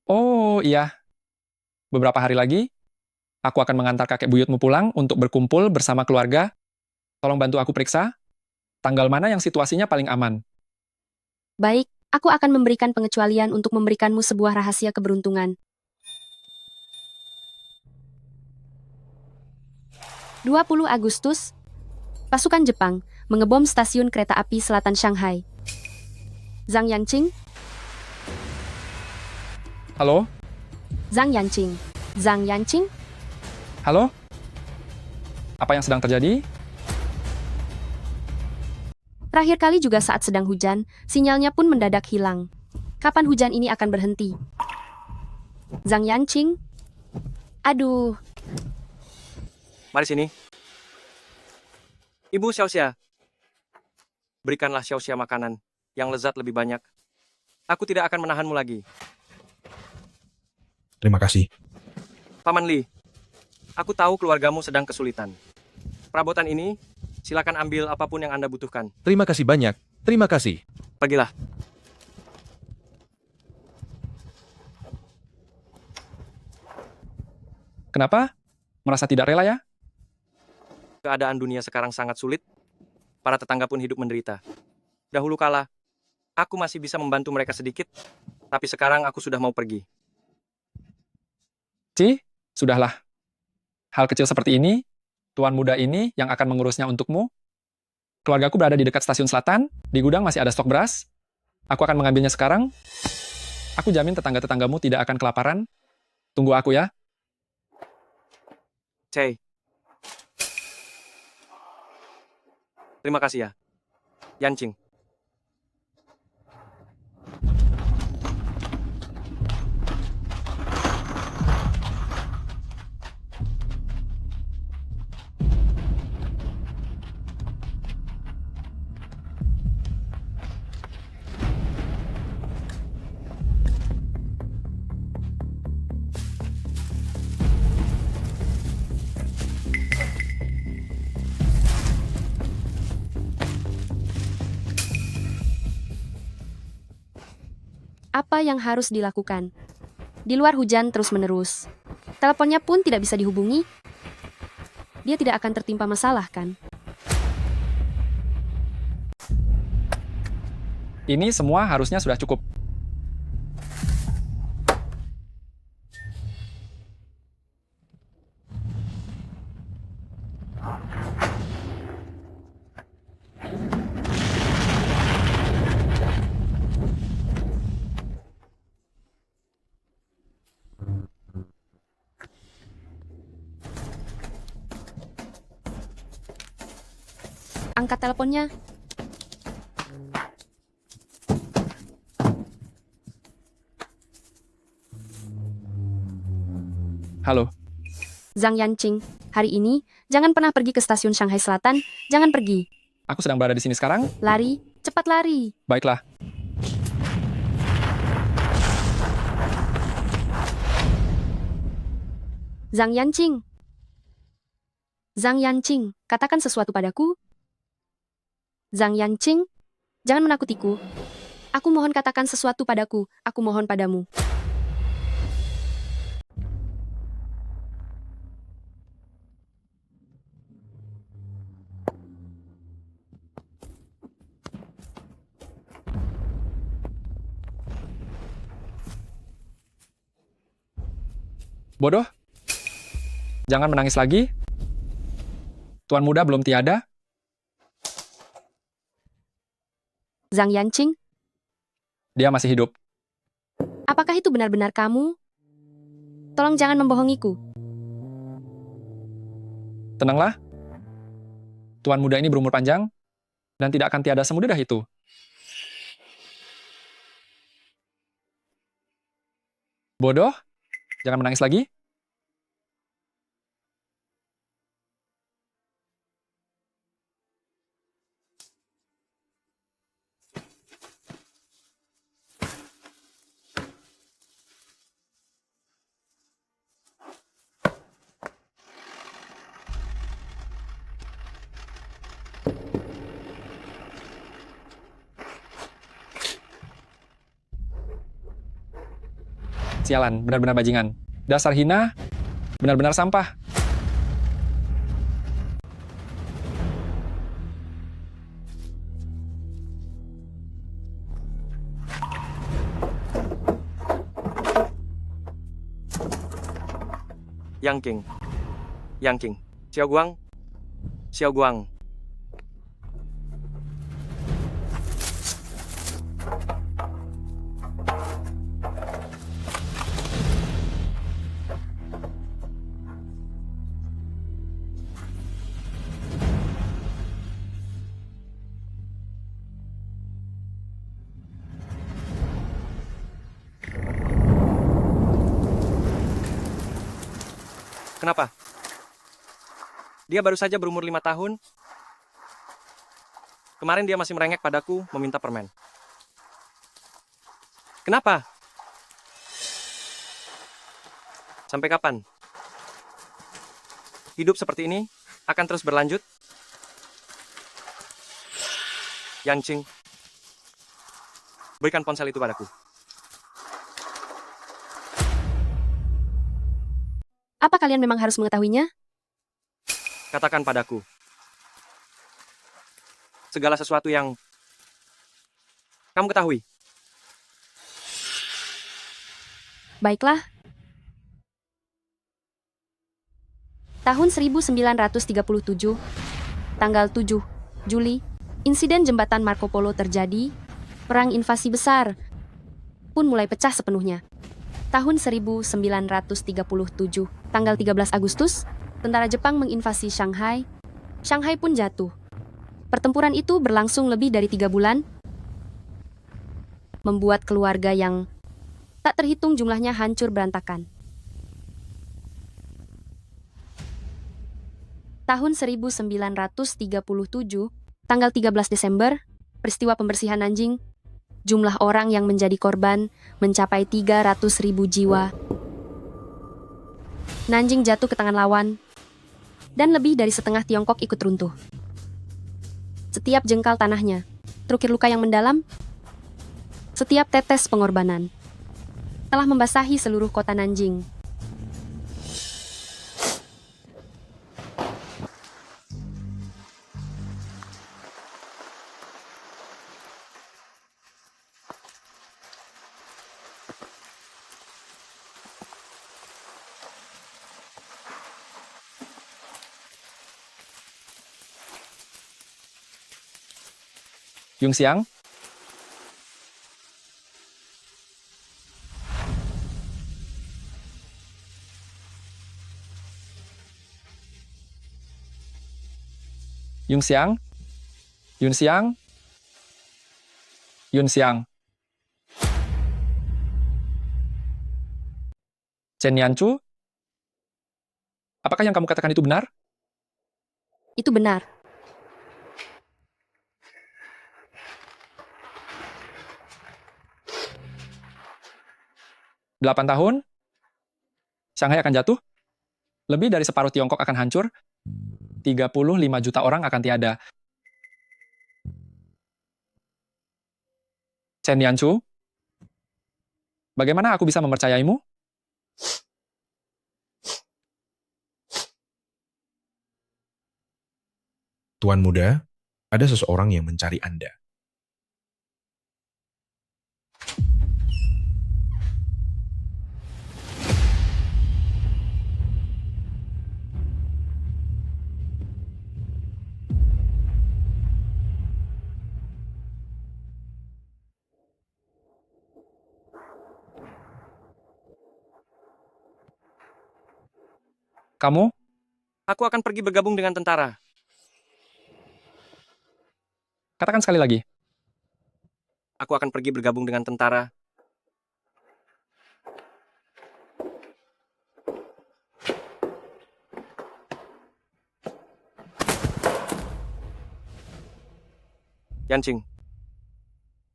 Oh iya, beberapa hari lagi, aku akan mengantar kakek buyutmu pulang untuk berkumpul bersama keluarga. Tolong bantu aku periksa, tanggal mana yang situasinya paling aman. Baik, aku akan memberikan pengecualian untuk memberikanmu sebuah rahasia keberuntungan. 20 Agustus, pasukan Jepang mengebom stasiun kereta api selatan Shanghai. Zhang Yanqing, Halo? Zhang Yanqing, Zhang Yanqing, Halo? Apa yang sedang terjadi? terakhir kali juga saat sedang hujan, sinyalnya pun mendadak hilang. Kapan hujan ini akan berhenti? Zhang Yanqing? Aduh, Mari sini. Ibu Xiaoxia, berikanlah Xiaoxia makanan yang lezat lebih banyak. Aku tidak akan menahanmu lagi. Terima kasih. Paman Li, aku tahu keluargamu sedang kesulitan. Perabotan ini, silakan ambil apapun yang Anda butuhkan. Terima kasih banyak. Terima kasih. Pergilah. Kenapa? Merasa tidak rela ya? Keadaan dunia sekarang sangat sulit. Para tetangga pun hidup menderita. Dahulu kala, aku masih bisa membantu mereka sedikit, tapi sekarang aku sudah mau pergi. Sudahlah. Hal kecil seperti ini, tuan muda ini yang akan mengurusnya untukmu. Keluargaku berada di dekat stasiun selatan, di gudang masih ada stok beras. Aku akan mengambilnya sekarang. Aku jamin tetangga-tetanggamu tidak akan kelaparan. Tunggu aku ya. Cei. Terima kasih ya. Yanqing. apa yang harus dilakukan? Di luar hujan terus-menerus. Teleponnya pun tidak bisa dihubungi. Dia tidak akan tertimpa masalah, kan? Ini semua harusnya sudah cukup. Angkat teleponnya. Halo, Zhang Yanqing, hari ini, jangan pernah pergi ke stasiun Shanghai Selatan. Jangan pergi. aku sedang berada di sini sekarang. Lari, cepat lari. Baiklah. Zhang Yanqing. Zhang Yanqing, katakan sesuatu padaku. Zhang Yanqing, jangan menakutiku. Aku mohon katakan sesuatu padaku. Aku mohon padamu. Bodoh. Jangan menangis lagi. Tuan muda belum tiada. Zhang Yanqing, Dia masih hidup. apakah itu benar-benar kamu? Tolong jangan membohongiku. Tenanglah. Tuan muda ini berumur panjang dan tidak akan tiada semudah itu. Bodoh. Jangan menangis lagi. Sialan, benar-benar bajingan. Dasar hina, benar-benar sampah. Yang King. Yang King. Xiao Guang. Xiao Guang. Kenapa? Dia baru saja berumur 5 tahun. Kemarin dia masih merengek padaku meminta permen. Kenapa? Sampai kapan? Hidup seperti ini akan terus berlanjut? Yanqing, berikan ponsel itu padaku. Apa kalian memang harus mengetahuinya? Katakan padaku. Segala sesuatu yang kamu ketahui. Baiklah. Tahun 1937, tanggal 7 Juli, insiden jembatan Marco Polo terjadi, perang invasi besar pun mulai pecah sepenuhnya. Tahun 1937, tanggal 13 Agustus, tentara Jepang menginvasi Shanghai. Shanghai pun jatuh. Pertempuran itu berlangsung lebih dari 3 bulan, membuat keluarga yang tak terhitung jumlahnya hancur berantakan. Tahun 1937, tanggal 13 Desember, peristiwa pembersihan Nanjing, jumlah orang yang menjadi korban mencapai 300.000 jiwa. Nanjing jatuh ke tangan lawan, dan lebih dari setengah Tiongkok ikut runtuh. Setiap jengkal tanahnya, terukir luka yang mendalam, setiap tetes pengorbanan, telah membasahi seluruh kota Nanjing. Yung Xiang, Yung Xiang, Yun Xiang. Yun Xiang. Chen Yanchu. Apakah yang kamu katakan itu benar? Itu benar. Delapan tahun? Shanghai akan jatuh? Lebih dari separuh Tiongkok akan hancur? 35 juta orang akan tiada. Chen Yanchu, bagaimana aku bisa mempercayaimu? Tuan muda, ada seseorang yang mencari Anda. Kamu? Aku akan pergi bergabung dengan tentara. Katakan sekali lagi. Aku akan pergi bergabung dengan tentara. Yanqing.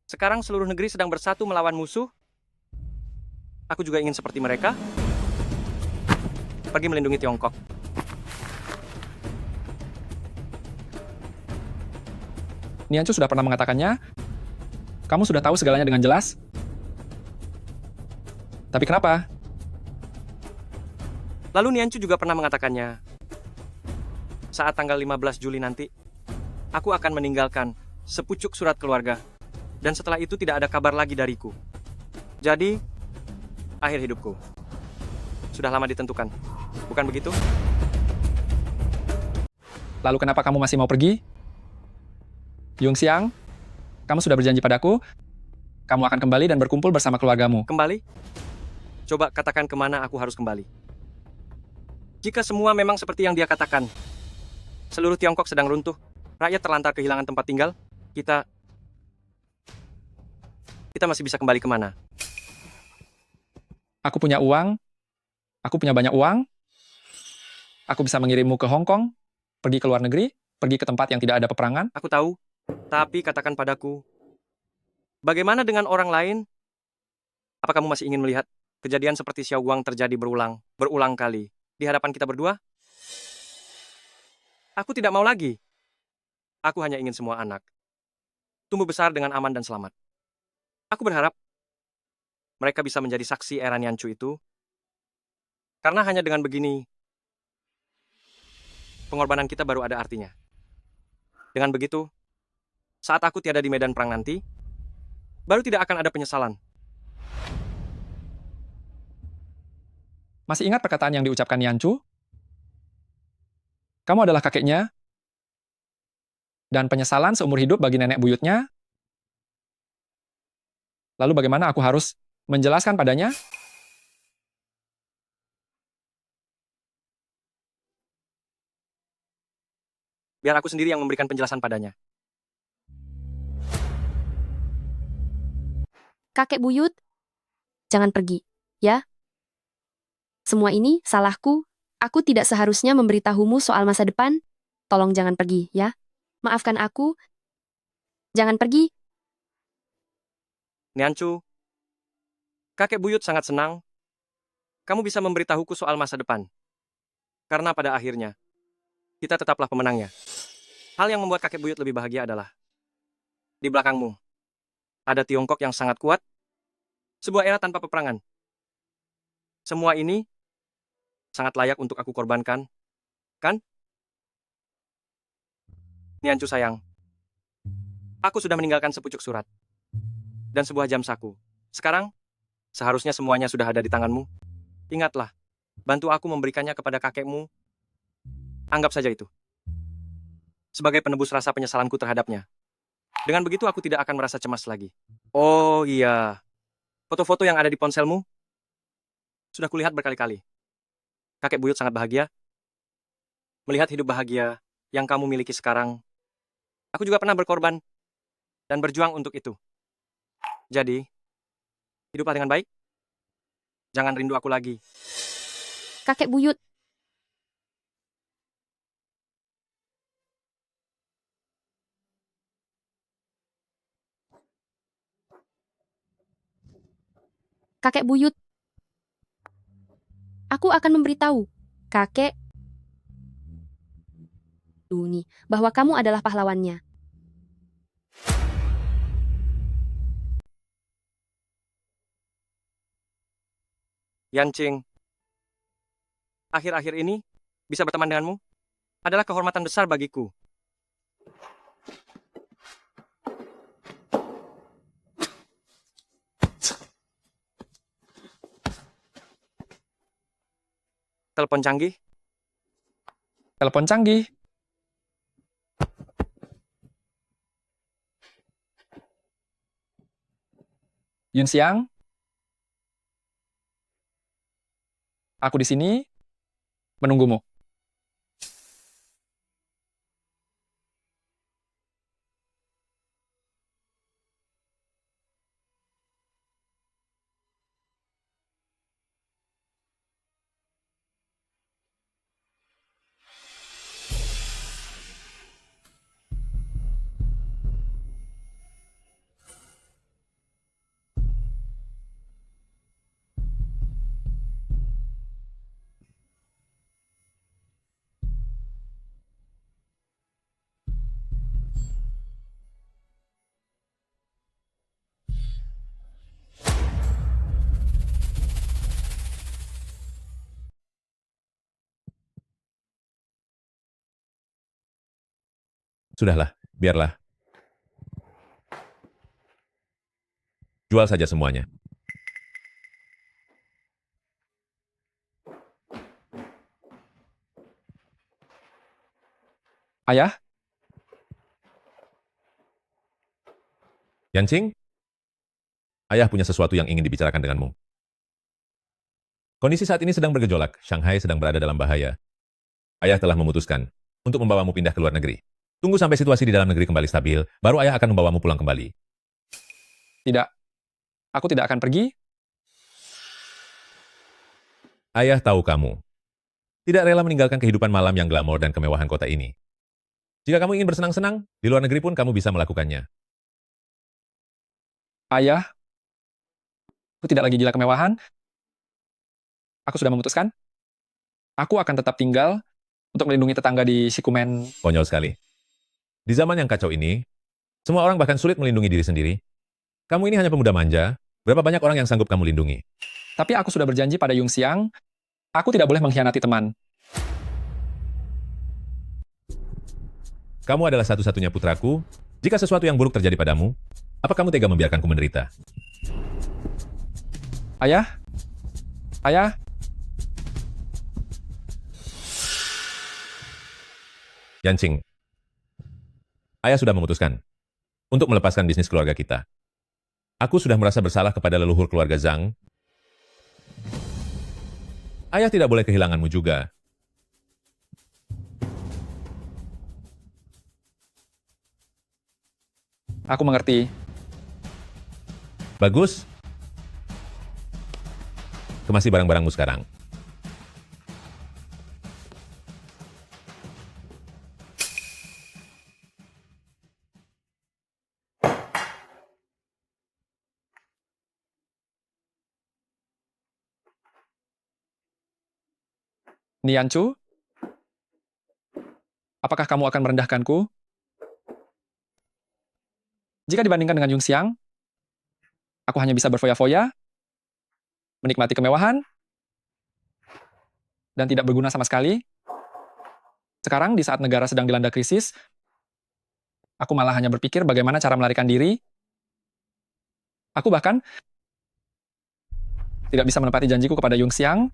Sekarang seluruh negeri sedang bersatu melawan musuh. Aku juga ingin seperti mereka. Pergi melindungi Tiongkok. Nianchu sudah pernah mengatakannya. Kamu sudah tahu segalanya dengan jelas. Tapi kenapa? Lalu Nianchu juga pernah mengatakannya. Saat tanggal 15 Juli nanti, aku akan meninggalkan sepucuk surat keluarga. Dan setelah itu tidak ada kabar lagi dariku. Jadi, akhir hidupku. Sudah lama ditentukan. Bukan begitu? Lalu kenapa kamu masih mau pergi? Yung Xiang, kamu sudah berjanji padaku, kamu akan kembali dan berkumpul bersama keluargamu. Kembali? Coba katakan kemana aku harus kembali. Jika semua memang seperti yang dia katakan, seluruh Tiongkok sedang runtuh, rakyat terlantar kehilangan tempat tinggal, kita masih bisa kembali kemana? Aku punya uang, aku punya banyak uang, aku bisa mengirimmu ke Hong Kong, pergi ke luar negeri, pergi ke tempat yang tidak ada peperangan. Aku tahu, tapi katakan padaku, bagaimana dengan orang lain? Apa kamu masih ingin melihat kejadian seperti Xiao Guang terjadi berulang kali di hadapan kita berdua? Aku tidak mau lagi. Aku hanya ingin semua anak tumbuh besar dengan aman dan selamat. Aku berharap mereka bisa menjadi saksi era Nianchu itu. Karena hanya dengan begini, pengorbanan kita baru ada artinya. Dengan begitu, saat aku tiada di medan perang nanti, baru tidak akan ada penyesalan. Masih ingat perkataan yang diucapkan Nianchu? Kamu adalah kakeknya, dan penyesalan seumur hidup bagi nenek buyutnya. Lalu bagaimana aku harus menjelaskan padanya? Biar aku sendiri yang memberikan penjelasan padanya. Kakek buyut, jangan pergi, ya. Semua ini salahku. Aku tidak seharusnya memberitahumu soal masa depan. Tolong jangan pergi, ya. Maafkan aku. Jangan pergi. Nianchu, kakek buyut sangat senang kamu bisa memberitahuku soal masa depan. Karena pada akhirnya, kita tetaplah pemenangnya. Hal yang membuat kakek buyut lebih bahagia adalah di belakangmu ada Tiongkok yang sangat kuat, sebuah era tanpa peperangan. Semua ini sangat layak untuk aku korbankan, kan? Nianchu sayang, aku sudah meninggalkan sepucuk surat dan sebuah jam saku. Sekarang, seharusnya semuanya sudah ada di tanganmu. Ingatlah, bantu aku memberikannya kepada kakekmu. Anggap saja itu sebagai penebus rasa penyesalanku terhadapnya. Dengan begitu aku tidak akan merasa cemas lagi. Oh iya, foto-foto yang ada di ponselmu sudah kulihat berkali-kali. Kakek buyut sangat bahagia melihat hidup bahagia yang kamu miliki sekarang Aku juga pernah berkorban dan berjuang untuk itu. Jadi, hiduplah dengan baik. Jangan rindu aku lagi. Kakek buyut, kakek buyut. Aku akan memberitahu kakek Duni bahwa kamu adalah pahlawannya. Yancing, akhir-akhir ini bisa berteman denganmu adalah kehormatan besar bagiku. Telepon canggih. Telepon canggih. Yun Xiang, aku di sini menunggumu. Sudahlah, biarlah. Jual saja semuanya. Ayah, Yancing, ayah punya sesuatu yang ingin dibicarakan denganmu. Kondisi saat ini sedang bergejolak. Shanghai sedang berada dalam bahaya. Ayah telah memutuskan untuk membawamu pindah ke luar negeri. Tunggu sampai situasi di dalam negeri kembali stabil, baru ayah akan membawamu pulang kembali. tidak. Aku tidak akan pergi. Ayah tahu kamu tidak rela meninggalkan kehidupan malam yang glamor dan kemewahan kota ini. Jika kamu ingin bersenang-senang, di luar negeri pun kamu bisa melakukannya. Ayah, aku tidak lagi gila kemewahan. Aku sudah memutuskan. Aku akan tetap tinggal untuk melindungi tetangga di Shikumen. Konyol sekali. Di zaman yang kacau ini, semua orang bahkan sulit melindungi diri sendiri. Kamu ini hanya pemuda manja. Berapa banyak orang yang sanggup kamu lindungi? Tapi aku sudah berjanji pada Yung Xiang, aku tidak boleh mengkhianati teman. Kamu adalah satu-satunya putraku. Jika sesuatu yang buruk terjadi padamu, apa kamu tega membiarkanku menderita? Ayah? Ayah? Yancing, ayah sudah memutuskan untuk melepaskan bisnis keluarga kita. Aku sudah merasa bersalah kepada leluhur keluarga Zhang. Ayah tidak boleh kehilanganmu juga. Aku mengerti. Bagus. Kemasi barang-barangmu sekarang. Nianchu? Apakah kamu akan merendahkanku? Jika dibandingkan dengan Yung Xiang, aku hanya bisa berfoya-foya, menikmati kemewahan, dan tidak berguna sama sekali. Sekarang, di saat negara sedang dilanda krisis, aku malah hanya berpikir bagaimana cara melarikan diri. Aku bahkan tidak bisa menepati janjiku kepada Yung Xiang.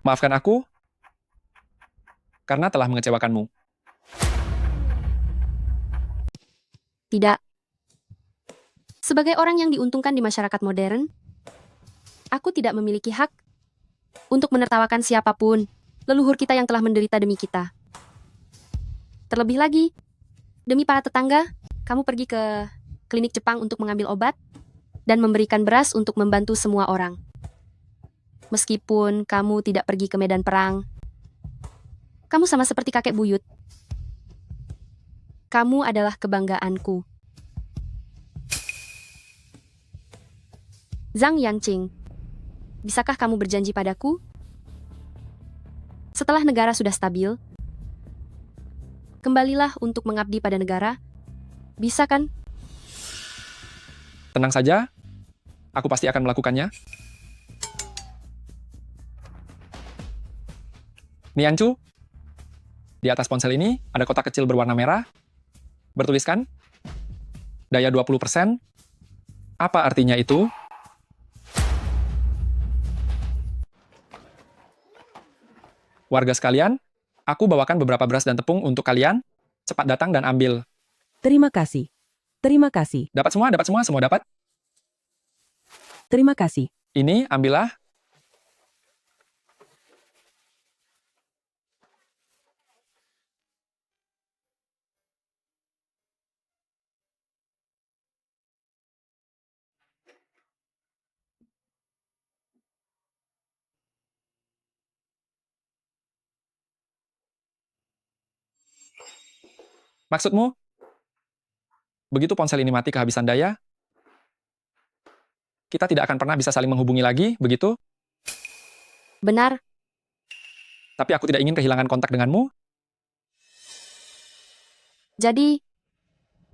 Maafkan aku, karena telah mengecewakanmu. Tidak. Sebagai orang yang diuntungkan di masyarakat modern, aku tidak memiliki hak untuk menertawakan siapapun, leluhur kita yang telah menderita demi kita. Terlebih lagi, Demi para tetangga, kamu pergi ke klinik Jepang untuk mengambil obat dan memberikan beras untuk membantu semua orang. Meskipun kamu tidak pergi ke medan perang, kamu sama seperti kakek buyut. Kamu adalah kebanggaanku. Zhang Yanqing, bisakah kamu berjanji padaku? Setelah negara sudah stabil, kembalilah untuk mengabdi pada negara. Bisa kan? Tenang saja, aku pasti akan melakukannya. Nianchu, di atas ponsel ini ada kotak kecil berwarna merah, bertuliskan, daya 20%. Apa artinya itu? Warga sekalian, aku bawakan beberapa beras dan tepung untuk kalian. Cepat datang dan ambil. Terima kasih. Terima kasih. Dapat semua, semua dapat. Terima kasih. Ini, ambillah. Maksudmu? Begitu ponsel ini mati kehabisan daya, kita tidak akan pernah bisa saling menghubungi lagi, begitu? Benar. Tapi aku tidak ingin kehilangan kontak denganmu. Jadi,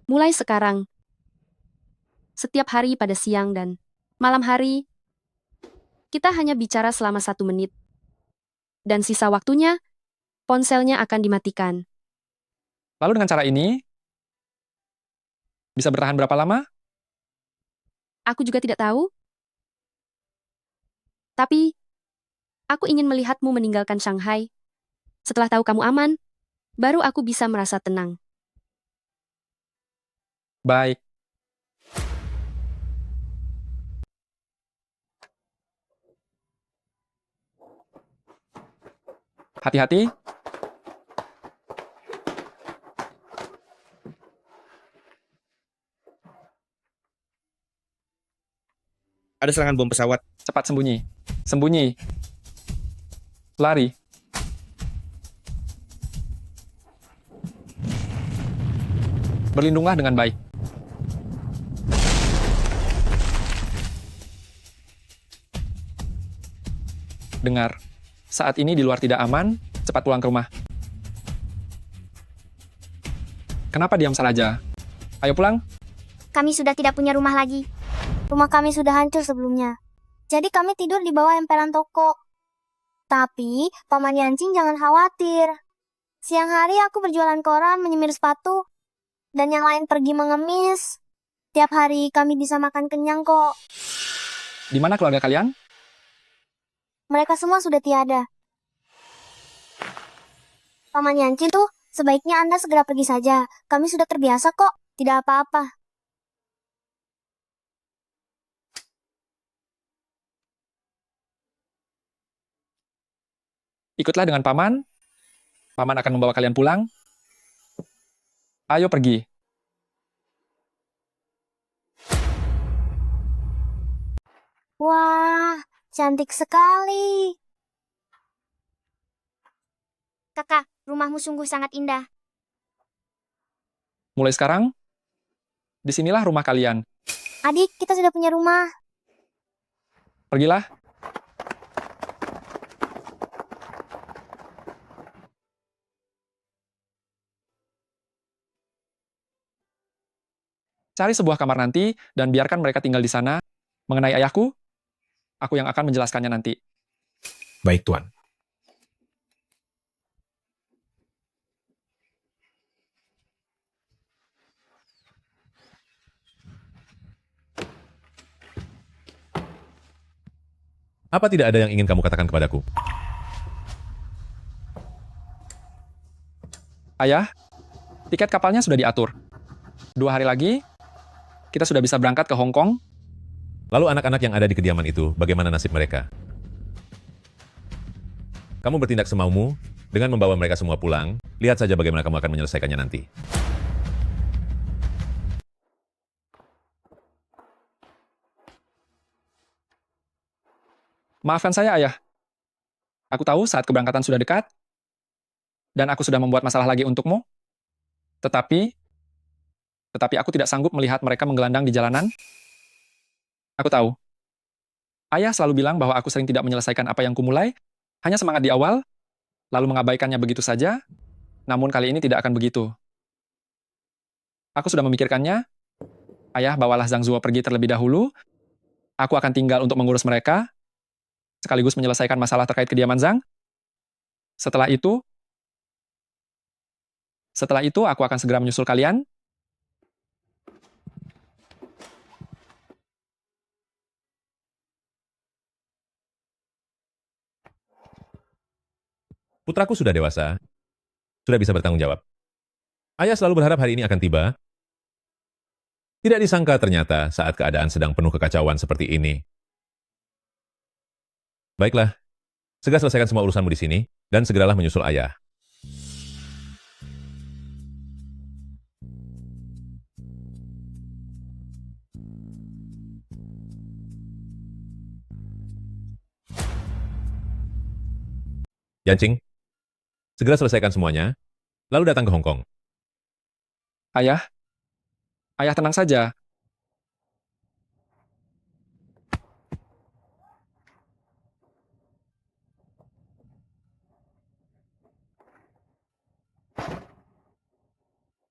mulai sekarang, setiap hari pada siang dan malam hari, kita hanya bicara selama 1 menit. Dan sisa waktunya, ponselnya akan dimatikan. Lalu dengan cara ini, bisa bertahan berapa lama? Aku juga tidak tahu. Tapi, aku ingin melihatmu meninggalkan Shanghai. Setelah tahu kamu aman, baru aku bisa merasa tenang. Baik. Hati-hati. Ada serangan bom pesawat. Cepat sembunyi. Sembunyi. Lari. Berlindunglah dengan baik. Dengar, saat ini di luar tidak aman, cepat pulang ke rumah. Kenapa diam saja? Ayo pulang. Kami sudah tidak punya rumah lagi. Rumah kami sudah hancur sebelumnya. Jadi kami tidur di bawah emperan toko. Tapi, Paman Yancing jangan khawatir. Siang hari aku berjualan koran, menyemir sepatu, dan yang lain pergi mengemis. Tiap hari kami bisa makan kenyang kok. Di mana keluarga kalian? Mereka semua sudah tiada. Paman Yancing tuh, sebaiknya Anda segera pergi saja. Kami sudah terbiasa kok, tidak apa-apa. Ikutlah dengan Paman. Paman akan membawa kalian pulang. Ayo pergi. Wah, cantik sekali. Kakak, rumahmu sungguh sangat indah. Mulai sekarang, disinilah rumah kalian. Adik, kita sudah punya rumah. Pergilah. Cari sebuah kamar nanti dan biarkan mereka tinggal di sana. Mengenai ayahku, aku yang akan menjelaskannya nanti. Baik, Tuan. Apa tidak ada yang ingin kamu katakan kepadaku? Ayah, tiket kapalnya sudah diatur. 2 hari lagi, kita sudah bisa berangkat ke Hong Kong. Lalu anak-anak yang ada di kediaman itu, bagaimana nasib mereka? Kamu bertindak semaumu dengan membawa mereka semua pulang. Lihat saja bagaimana kamu akan menyelesaikannya nanti. Maafkan saya, Ayah. Aku tahu saat keberangkatan sudah dekat, dan aku sudah membuat masalah lagi untukmu. Tetapi aku tidak sanggup melihat mereka menggelandang di jalanan. Aku tahu. Ayah selalu bilang bahwa aku sering tidak menyelesaikan apa yang kumulai, hanya semangat di awal, lalu mengabaikannya begitu saja, namun kali ini tidak akan begitu. Aku sudah memikirkannya. Ayah, bawalah Zhang Zuo pergi terlebih dahulu. Aku akan tinggal untuk mengurus mereka, sekaligus menyelesaikan masalah terkait kediaman Zhang. Setelah itu, aku akan segera menyusul kalian. Putraku sudah dewasa, sudah bisa bertanggung jawab. Ayah selalu berharap hari ini akan tiba. Tidak disangka ternyata saat keadaan sedang penuh kekacauan seperti ini. Baiklah, segera selesaikan semua urusanmu di sini, dan segeralah menyusul ayah. Yancing, segera selesaikan semuanya, lalu datang ke Hong Kong. Ayah, tenang saja.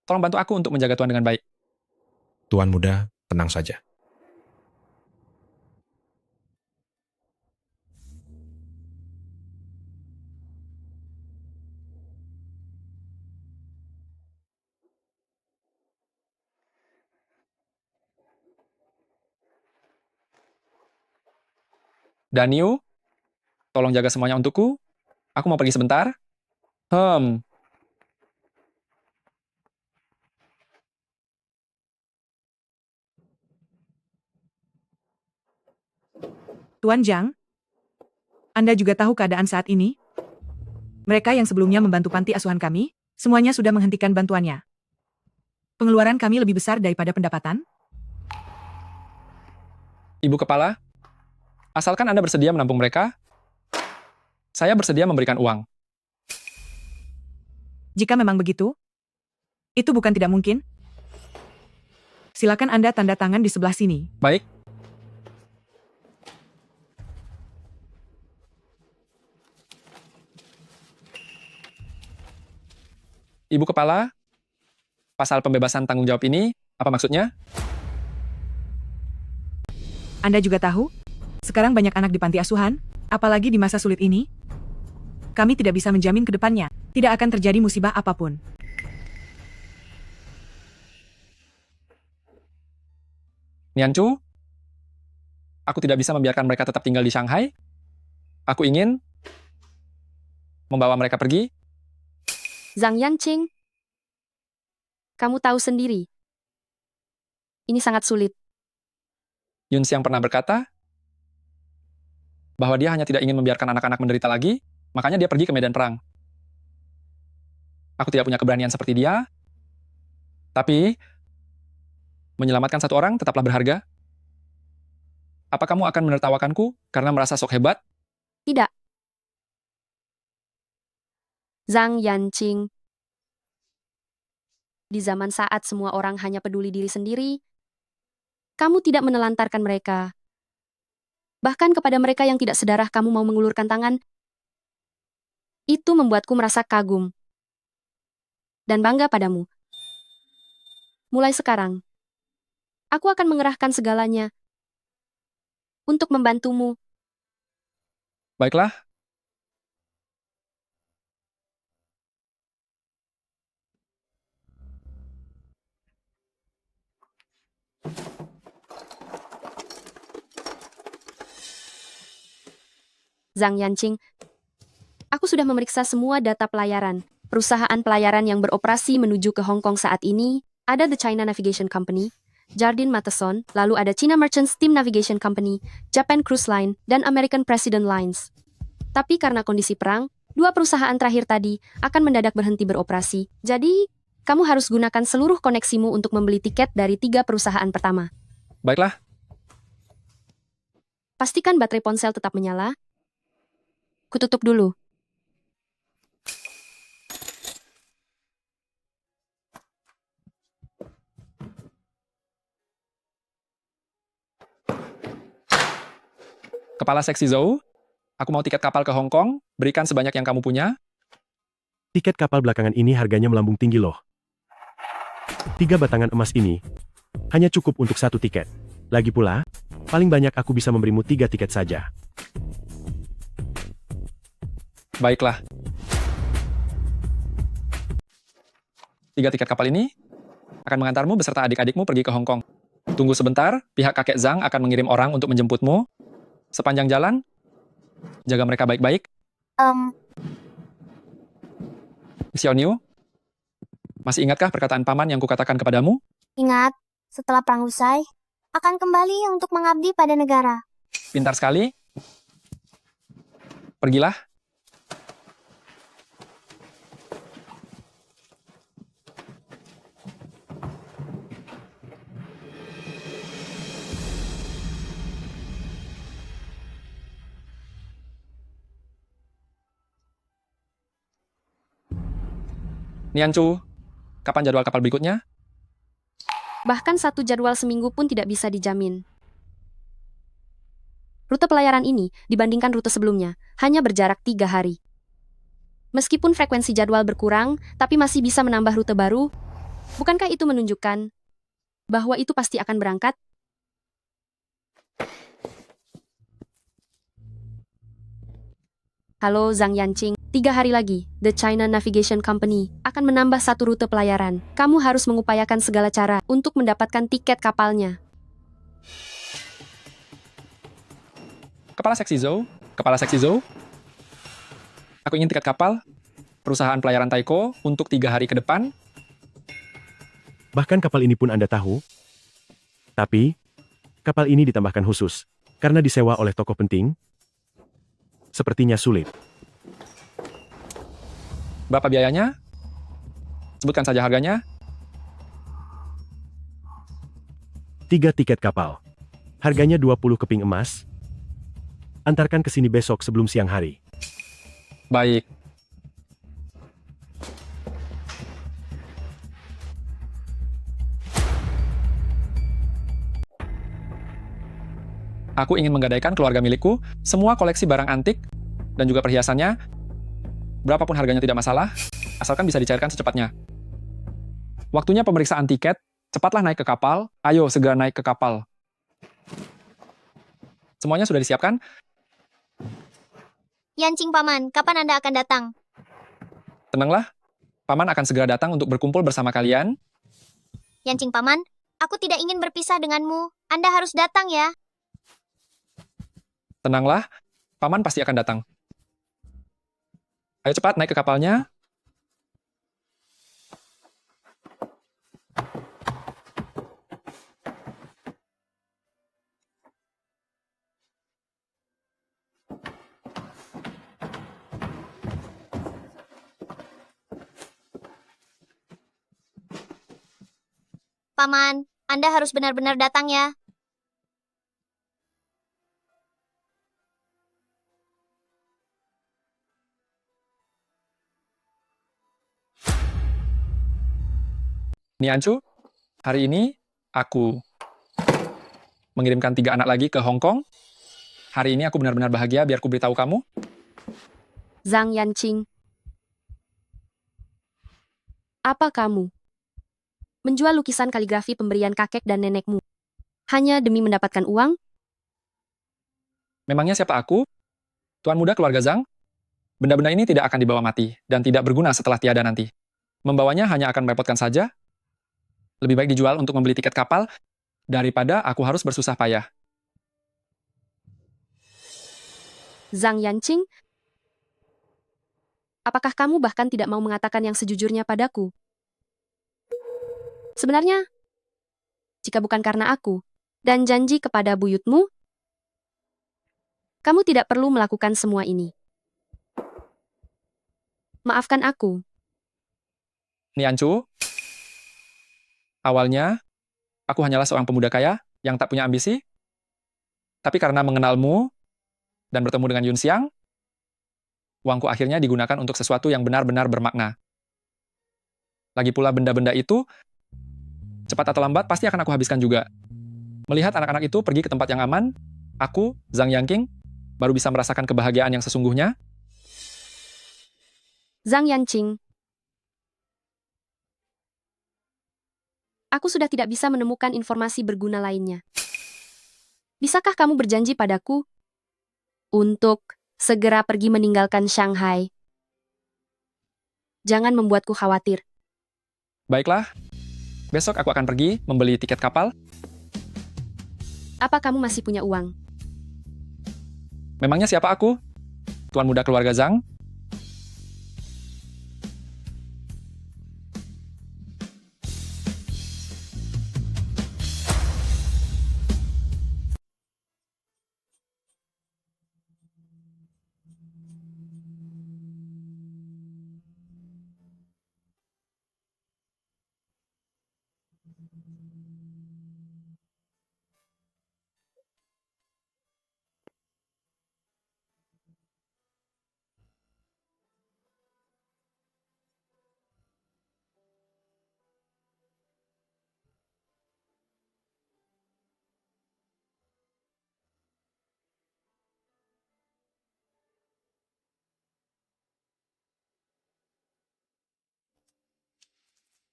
Tolong bantu aku untuk menjaga Tuan dengan baik. Tuan muda, tenang saja. Daniu, tolong jaga semuanya untukku. Aku mau pergi sebentar. Tuan Zhang, Anda juga tahu keadaan saat ini? Mereka yang sebelumnya membantu panti asuhan kami, semuanya sudah menghentikan bantuannya. Pengeluaran kami lebih besar daripada pendapatan. Ibu Kepala, asalkan Anda bersedia menampung mereka, saya bersedia memberikan uang. Jika memang begitu, itu bukan tidak mungkin. Silakan Anda tanda tangan di sebelah sini. Baik. Ibu Kepala, pasal pembebasan tanggung jawab ini, apa maksudnya? Anda juga tahu, sekarang banyak anak di panti asuhan, apalagi di masa sulit ini. Kami tidak bisa menjamin ke depannya, tidak akan terjadi musibah apapun. Nianchu, aku tidak bisa membiarkan mereka tetap tinggal di Shanghai. Aku ingin membawa mereka pergi. Zhang Yanqing, kamu tahu sendiri. Ini sangat sulit. Yun Xiang pernah berkata bahwa dia hanya tidak ingin membiarkan anak-anak menderita lagi, makanya dia pergi ke medan perang. Aku tidak punya keberanian seperti dia, tapi menyelamatkan satu orang tetaplah berharga. Apa kamu akan menertawakanku karena merasa sok hebat? Tidak. Zhang Yanqing. Di zaman saat semua orang hanya peduli diri sendiri, kamu tidak menelantarkan mereka. Bahkan kepada mereka yang tidak sedarah kamu mau mengulurkan tangan. Itu membuatku merasa kagum dan bangga padamu. Mulai sekarang, aku akan mengerahkan segalanya untuk membantumu. Baiklah. Zhang Yanqing, aku sudah memeriksa semua data pelayaran. Perusahaan pelayaran yang beroperasi menuju ke Hong Kong saat ini, ada The China Navigation Company, Jardine Matheson, lalu ada China Merchants Steam Navigation Company, Japan Cruise Line, dan American President Lines. Tapi karena kondisi perang, dua perusahaan terakhir tadi akan mendadak berhenti beroperasi. Jadi, kamu harus gunakan seluruh koneksimu untuk membeli tiket dari 3 perusahaan pertama. Baiklah. Pastikan baterai ponsel tetap menyala. Kututup dulu. Kepala Seksi Zhou, aku mau tiket kapal ke Hong Kong, berikan sebanyak yang kamu punya. Tiket kapal belakangan ini harganya melambung tinggi loh. 3 batangan emas ini hanya cukup untuk 1 tiket. Lagi pula, paling banyak aku bisa memberimu 3 tiket saja. Baiklah. 3 tiket kapal ini akan mengantarmu beserta adik-adikmu pergi ke Hong Kong. Tunggu sebentar, pihak kakek Zhang akan mengirim orang untuk menjemputmu. Sepanjang jalan, jaga mereka baik-baik. Xiao Niu, masih ingatkah perkataan paman yang kukatakan kepadamu? Ingat, setelah perang usai, akan kembali untuk mengabdi pada negara. Pintar sekali. Pergilah. Nianchu, kapan jadwal kapal berikutnya? Bahkan 1 jadwal seminggu pun tidak bisa dijamin. Rute pelayaran ini, dibandingkan rute sebelumnya, hanya berjarak 3 hari. Meskipun frekuensi jadwal berkurang, tapi masih bisa menambah rute baru. Bukankah itu menunjukkan bahwa itu pasti akan berangkat? Halo Zhang Yanqing, 3 hari lagi, The China Navigation Company akan menambah 1 rute pelayaran. Kamu harus mengupayakan segala cara untuk mendapatkan tiket kapalnya. Kepala Seksi Zhou, aku ingin tiket kapal, perusahaan pelayaran Taiko untuk 3 hari ke depan. Bahkan kapal ini pun Anda tahu. Tapi, kapal ini ditambahkan khusus, karena disewa oleh tokoh penting. Sepertinya sulit. Berapa biayanya? Sebutkan saja harganya. 3 tiket kapal. Harganya 20 keping emas. Antarkan ke sini besok sebelum siang hari. Baik. Aku ingin menggadaikan keluarga milikku, semua koleksi barang antik, dan juga perhiasannya. Berapapun harganya tidak masalah, asalkan bisa dicairkan secepatnya. Waktunya pemeriksaan tiket, cepatlah naik ke kapal, ayo segera naik ke kapal. Semuanya sudah disiapkan? Yanqing Paman, kapan Anda akan datang? Tenanglah, Paman akan segera datang untuk berkumpul bersama kalian. Yanqing Paman, aku tidak ingin berpisah denganmu. Anda harus datang ya. Tenanglah, Paman pasti akan datang. Ayo cepat naik ke kapalnya. Paman, Anda harus benar-benar datang ya. Nianchu, hari ini aku mengirimkan 3 anak lagi ke Hong Kong. Hari ini aku benar-benar bahagia biar ku beritahu kamu. Zhang Yanqing, apa kamu menjual lukisan kaligrafi pemberian kakek dan nenekmu hanya demi mendapatkan uang? Memangnya siapa aku? Tuan muda keluarga Zhang? Benda-benda ini tidak akan dibawa mati dan tidak berguna setelah tiada nanti. Membawanya hanya akan merepotkan saja. Lebih baik dijual untuk membeli tiket kapal daripada aku harus bersusah payah. Zhang Yanqing, apakah kamu bahkan tidak mau mengatakan yang sejujurnya padaku? Sebenarnya, jika bukan karena aku dan janji kepada buyutmu, kamu tidak perlu melakukan semua ini. Maafkan aku. Nianchu, awalnya aku hanyalah seorang pemuda kaya yang tak punya ambisi. Tapi karena mengenalmu dan bertemu dengan Yun Xiang, uangku akhirnya digunakan untuk sesuatu yang benar-benar bermakna. Lagi pula benda-benda itu, cepat atau lambat pasti akan aku habiskan juga. Melihat anak-anak itu pergi ke tempat yang aman, aku, Zhang Yanqing, baru bisa merasakan kebahagiaan yang sesungguhnya. Zhang Yanqing. Aku sudah tidak bisa menemukan informasi berguna lainnya. Bisakah kamu berjanji padaku untuk segera pergi meninggalkan Shanghai? Jangan membuatku khawatir. Baiklah, besok aku akan pergi membeli tiket kapal. Apa kamu masih punya uang? Memangnya siapa aku? Tuan muda keluarga Zhang?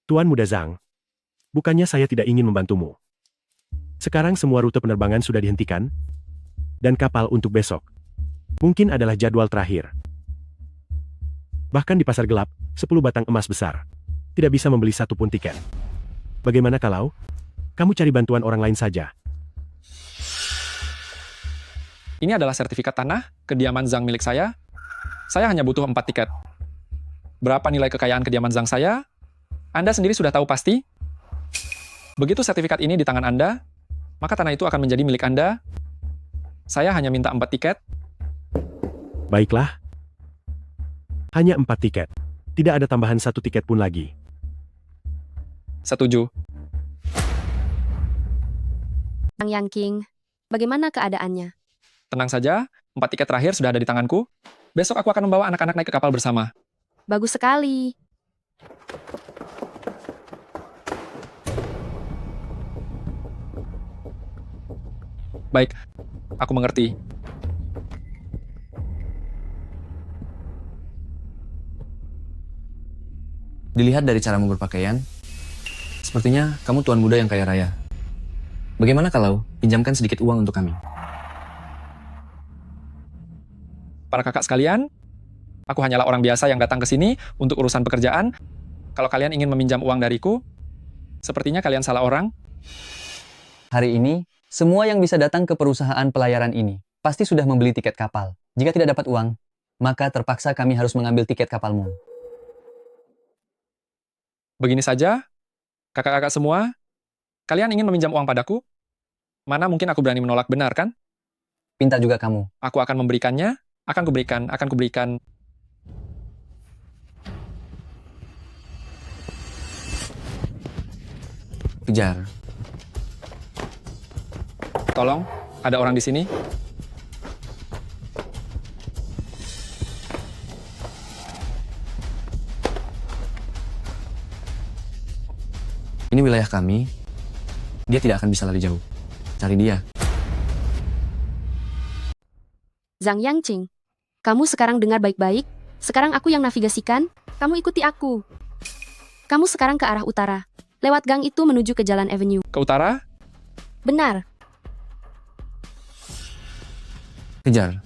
Tuan Muda Zhang, bukannya saya tidak ingin membantumu. Sekarang semua rute penerbangan sudah dihentikan, dan kapal untuk besok mungkin adalah jadwal terakhir. Bahkan di pasar gelap, 10 batang emas besar tidak bisa membeli satu pun tiket. Bagaimana kalau kamu cari bantuan orang lain saja? Ini adalah sertifikat tanah kediaman Zhang milik saya. Saya hanya butuh 4 tiket. Berapa nilai kekayaan kediaman Zhang saya? Anda sendiri sudah tahu pasti. Begitu sertifikat ini di tangan Anda, maka tanah itu akan menjadi milik Anda. Saya hanya minta 4 tiket. Baiklah. Hanya 4 tiket. Tidak ada tambahan 1 tiket pun lagi. Setuju. Zhang Yanqing, bagaimana keadaannya? Tenang saja, 4 tiket terakhir sudah ada di tanganku. Besok aku akan membawa anak-anak naik ke kapal bersama. Bagus sekali. Baik, aku mengerti. Dilihat dari caramu berpakaian, sepertinya kamu tuan muda yang kaya raya. Bagaimana kalau pinjamkan sedikit uang untuk kami? Para kakak sekalian, aku hanyalah orang biasa yang datang ke sini untuk urusan pekerjaan. Kalau kalian ingin meminjam uang dariku, sepertinya kalian salah orang. Hari ini, semua yang bisa datang ke perusahaan pelayaran ini pasti sudah membeli tiket kapal. Jika tidak dapat uang, maka terpaksa kami harus mengambil tiket kapalmu. Begini saja, kakak-kakak semua, kalian ingin meminjam uang padaku? Mana mungkin aku berani menolak, benar kan? Pintar juga kamu. Aku akan memberikannya, akan kuberikan. Kejar. Tolong, ada orang di sini. Ini wilayah kami. Dia tidak akan bisa lari jauh. Cari dia. Zhang Yanqing, kamu sekarang dengar baik-baik. Sekarang aku yang navigasikan, kamu ikuti aku. Kamu sekarang ke arah utara. Lewat gang itu menuju ke Jalan Avenue. Ke utara? Benar. Kejar.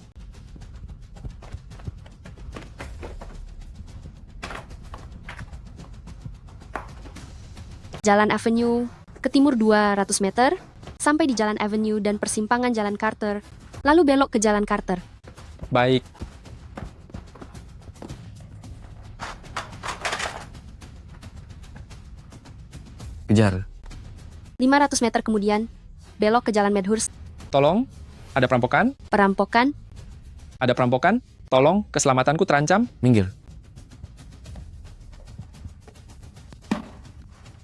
Jalan Avenue, ke timur 200 meter, sampai di Jalan Avenue dan persimpangan Jalan Carter, lalu belok ke Jalan Carter. Baik. Kejar. 500 meter kemudian, belok ke Jalan Medhurst. Tolong, ada perampokan? Perampokan? Ada perampokan? Tolong, keselamatanku terancam. Minggir.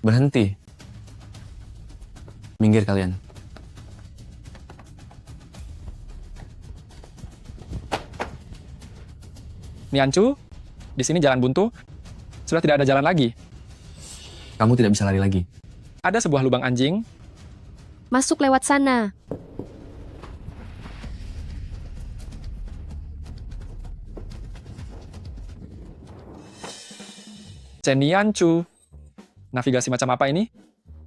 Berhenti. Minggir kalian. Nianchu, di sini jalan buntu. Sudah tidak ada jalan lagi. Kamu tidak bisa lari lagi. Ada sebuah lubang anjing. Masuk lewat sana. Chen Nianchu. Navigasi macam apa ini?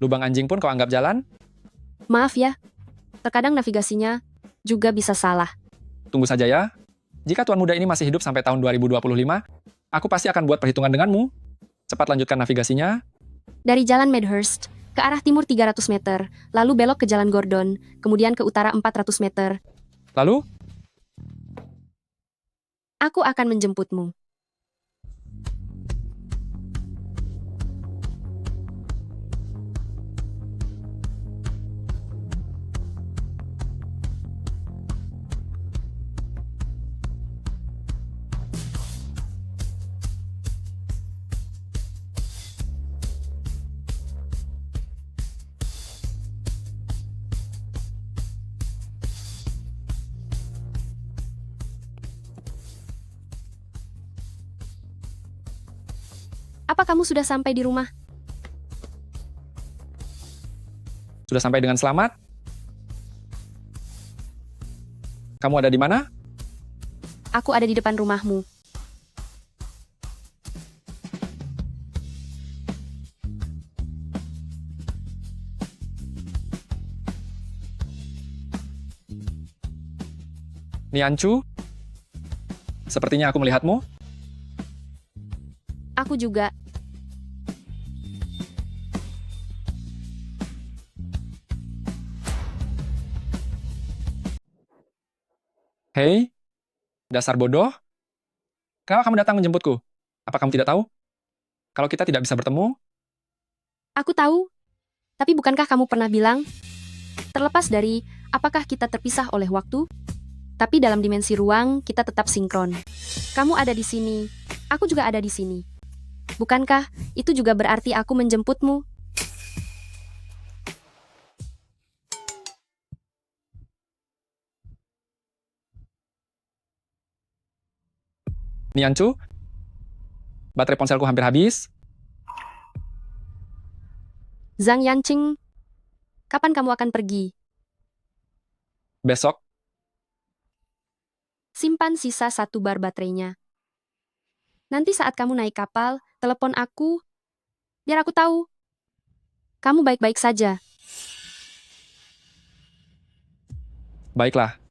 Lubang anjing pun kau anggap jalan? Maaf ya, terkadang navigasinya juga bisa salah. Tunggu saja ya. Jika tuan muda ini masih hidup sampai tahun 2025, aku pasti akan buat perhitungan denganmu. Cepat lanjutkan navigasinya. Dari jalan Medhurst, ke arah timur 300 meter, lalu belok ke jalan Gordon, kemudian ke utara 400 meter. Lalu, Aku akan menjemputmu. Apa kamu sudah sampai di rumah? sudah sampai dengan selamat? Kamu ada di mana? Aku ada di depan rumahmu. Nianchu? Sepertinya aku melihatmu. Aku juga. Hei, dasar bodoh. Kenapa kamu datang menjemputku? Apa kamu tidak tahu? Kalau kita tidak bisa bertemu, Aku tahu. Tapi bukankah kamu pernah bilang, terlepas dari apakah kita terpisah oleh waktu, tapi dalam dimensi ruang kita tetap sinkron. Kamu ada di sini, aku juga ada di sini. Bukankah itu juga berarti aku menjemputmu? Nianchu? Baterai ponselku hampir habis. Zhang Yanqing, kapan kamu akan pergi? Besok, Simpan sisa 1 bar baterainya. Nanti saat kamu naik kapal, telepon aku, biar aku tahu. Kamu baik-baik saja. baiklah.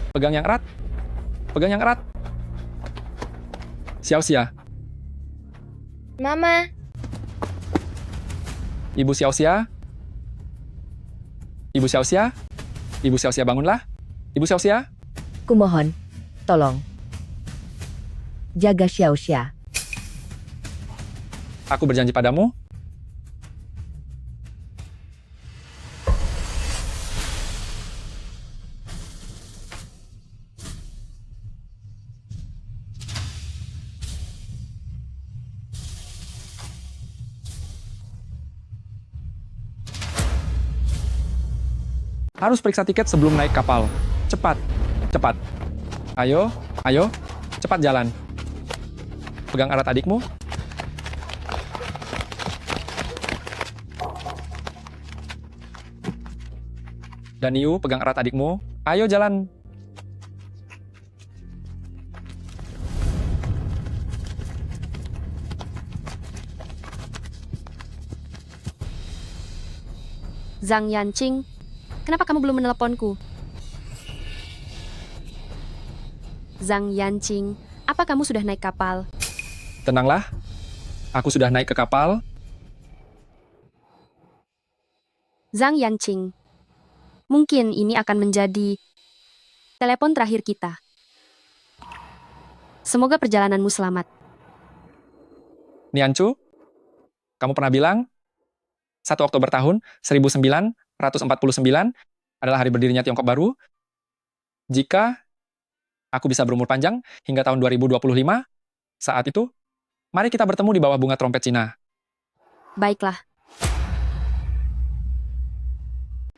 Pegang yang erat. Pegang yang erat. Xiaoxia. Mama, Ibu Xiaoxia. Ibu Xiaoxia. Ibu Xiaoxia, bangunlah. Ibu Xiaoxia. Kumohon, tolong. Jaga Xiaoxia. Aku berjanji padamu. Harus periksa tiket sebelum naik kapal. Cepat, cepat. Ayo, ayo, cepat jalan. Pegang erat adikmu. Dan Yu, pegang erat adikmu. Ayo jalan. Zhang Yanqing, kenapa kamu belum meneleponku? Zhang Yanqing, apa kamu sudah naik kapal? Tenanglah. Aku sudah naik ke kapal. Zhang Yanqing, mungkin ini akan menjadi telepon terakhir kita. Semoga perjalananmu selamat. Nianchu, kamu pernah bilang 1 Oktober tahun 1949 adalah hari berdirinya Tiongkok baru. Jika aku bisa berumur panjang hingga tahun 2025, saat itu Mari kita bertemu di bawah bunga trompet Cina. Baiklah.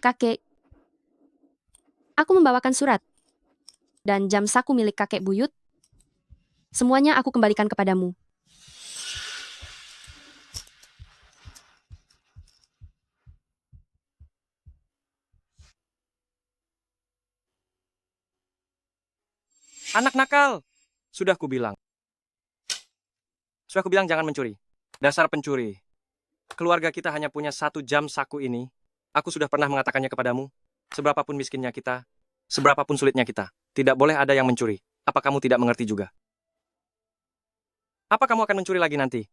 Kakek, aku membawakan surat. Dan jam saku milik kakek buyut. Semuanya aku kembalikan kepadamu. Anak nakal! Sudah kubilang. Sudah kubilang jangan mencuri. Dasar pencuri. Keluarga kita hanya punya 1 jam saku ini. Aku sudah pernah mengatakannya kepadamu. Seberapapun miskinnya kita, seberapapun sulitnya kita, tidak boleh ada yang mencuri. Apa kamu tidak mengerti juga? Apa kamu akan mencuri lagi nanti?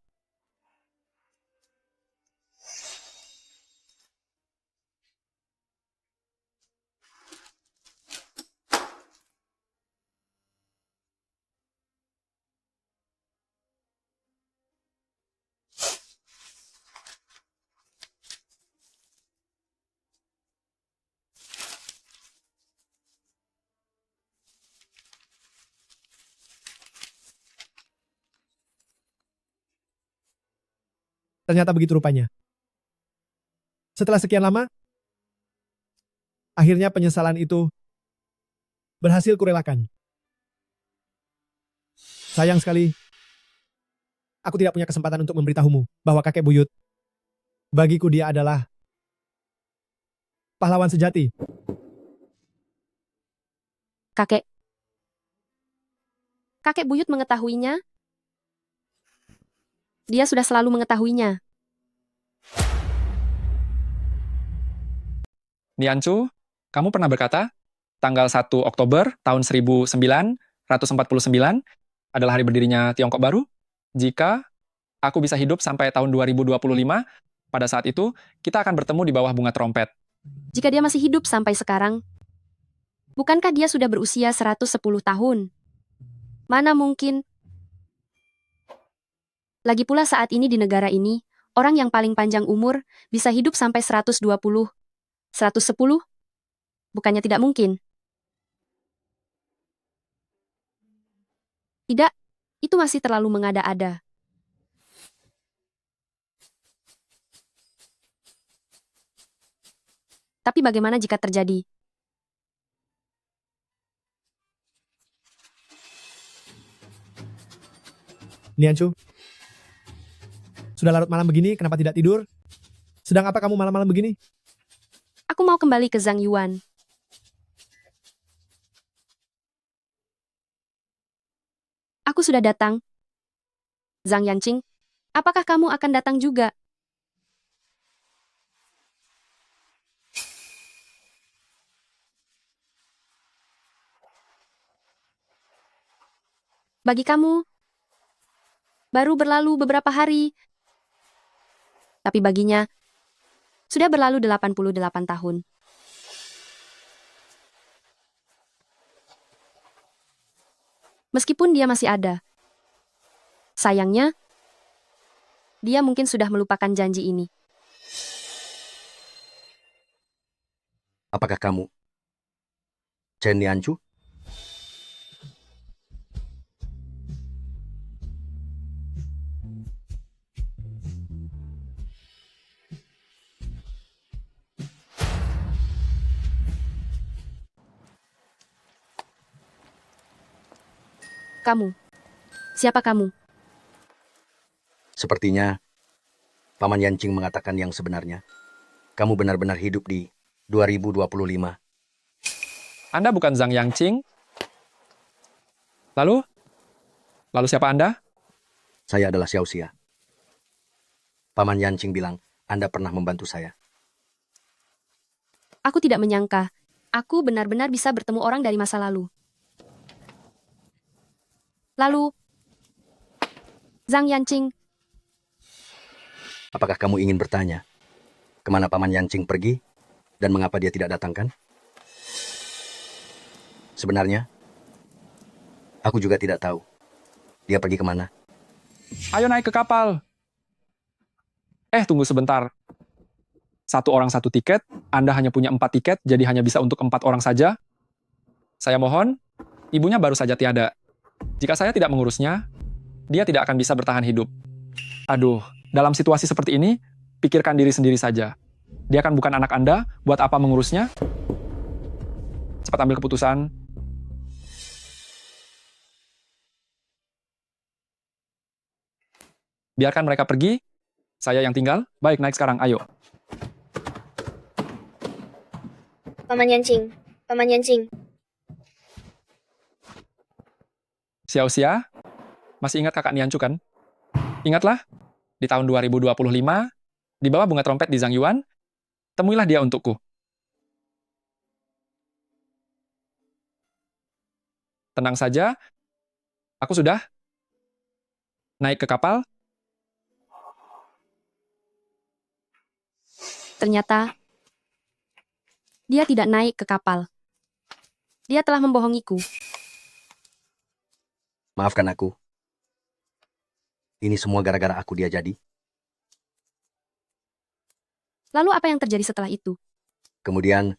Ternyata begitu rupanya. Setelah sekian lama, akhirnya penyesalan itu berhasil kurelakan. Sayang sekali, aku tidak punya kesempatan untuk memberitahumu bahwa kakek buyut, bagiku dia adalah pahlawan sejati. Kakek buyut mengetahuinya. Dia sudah selalu mengetahuinya. Nianchu, kamu pernah berkata, tanggal 1 Oktober tahun 1949 adalah hari berdirinya Tiongkok baru. Jika aku bisa hidup sampai tahun 2025, pada saat itu kita akan bertemu di bawah bunga trompet. Jika dia masih hidup sampai sekarang, bukankah dia sudah berusia 110 tahun? Mana mungkin? Lagi pula saat ini di negara ini, orang yang paling panjang umur bisa hidup sampai 120, 110? Bukannya tidak mungkin? Tidak, itu masih terlalu mengada-ada. Tapi bagaimana jika terjadi? Nianchu, sudah larut malam begini, kenapa tidak tidur? Sedang apa kamu malam-malam begini? Aku mau kembali ke Zhang Yuan. Aku sudah datang. Zhang Yanqing, apakah kamu akan datang juga? Bagi kamu, baru berlalu beberapa hari. Tapi baginya, sudah berlalu 88 tahun. Meskipun dia masih ada. Sayangnya, dia mungkin sudah melupakan janji ini. Apakah kamu Chen Nianchu? Kamu. Siapa kamu? Sepertinya Paman Yanqing mengatakan yang sebenarnya. Kamu benar-benar hidup di 2025. Anda bukan Zhang Yanqing? Lalu siapa Anda? Saya adalah Xiao Xia. Paman Yanqing bilang Anda pernah membantu saya. Aku tidak menyangka. Aku benar-benar bisa bertemu orang dari masa lalu. Lalu, Zhang Yanqing. Apakah kamu ingin bertanya kemana Paman Yanqing pergi dan mengapa dia tidak datang kan? Sebenarnya, aku juga tidak tahu. Dia pergi kemana? Ayo naik ke kapal. Tunggu sebentar. 1 orang 1 tiket, Anda hanya punya 4 tiket, jadi hanya bisa untuk 4 orang saja. Saya mohon, ibunya baru saja tiada. Jika saya tidak mengurusnya, dia tidak akan bisa bertahan hidup. Aduh, dalam situasi seperti ini, pikirkan diri sendiri saja. Dia kan bukan anak Anda, buat apa mengurusnya? Cepat ambil keputusan. Biarkan mereka pergi, saya yang tinggal. Baik, naik sekarang, ayo. Paman Yancing, Paman Yancing. Xiao Xia, masih ingat kakak Nianchu kan? Ingatlah, di tahun 2025, di bawah bunga trompet di Zhangyuan, temuilah dia untukku. Tenang saja, aku sudah naik ke kapal. Ternyata, dia tidak naik ke kapal. Dia telah membohongiku. Maafkan aku. Ini semua gara-gara aku dia jadi. Lalu apa yang terjadi setelah itu? Kemudian,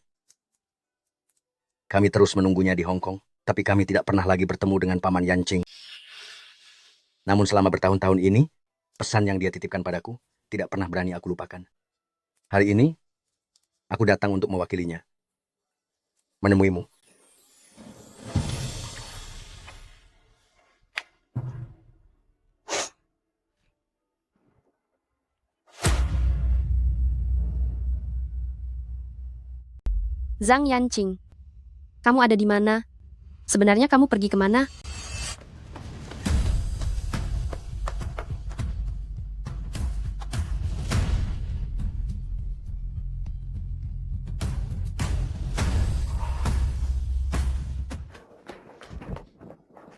kami terus menunggunya di Hong Kong, tapi kami tidak pernah lagi bertemu dengan Paman Yancing. Namun selama bertahun-tahun ini, pesan yang dia titipkan padaku tidak pernah berani aku lupakan. Hari ini, aku datang untuk mewakilinya. Menemuimu. Zhang Yanqing, kamu ada di mana? Sebenarnya kamu pergi kemana?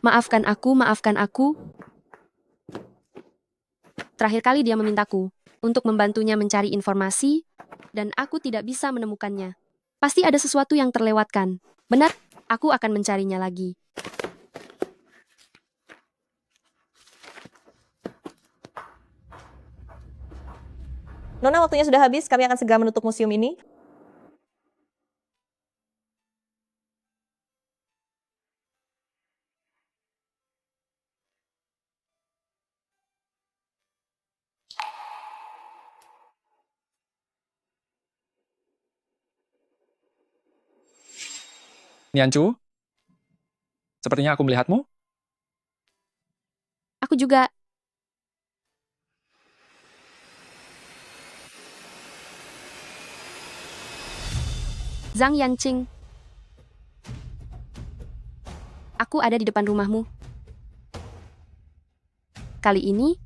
Maafkan aku, maafkan aku. Terakhir kali dia memintaku untuk membantunya mencari informasi, dan aku tidak bisa menemukannya. Pasti ada sesuatu yang terlewatkan. Benar, aku akan mencarinya lagi. Nona, waktunya sudah habis. Kami akan segera menutup museum ini. Nianchu, sepertinya aku melihatmu. Aku juga. Zhang Yanqing. Aku ada di depan rumahmu. Kali ini,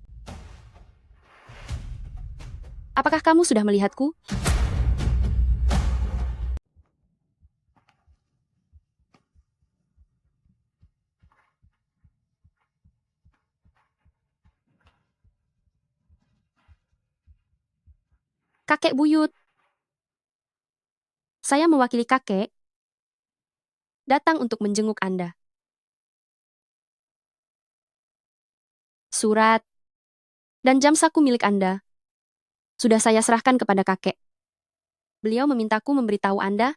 apakah kamu sudah melihatku? Kakek buyut. Saya mewakili kakek datang untuk menjenguk Anda. Surat dan jam saku milik Anda sudah saya serahkan kepada kakek. Beliau memintaku memberitahu Anda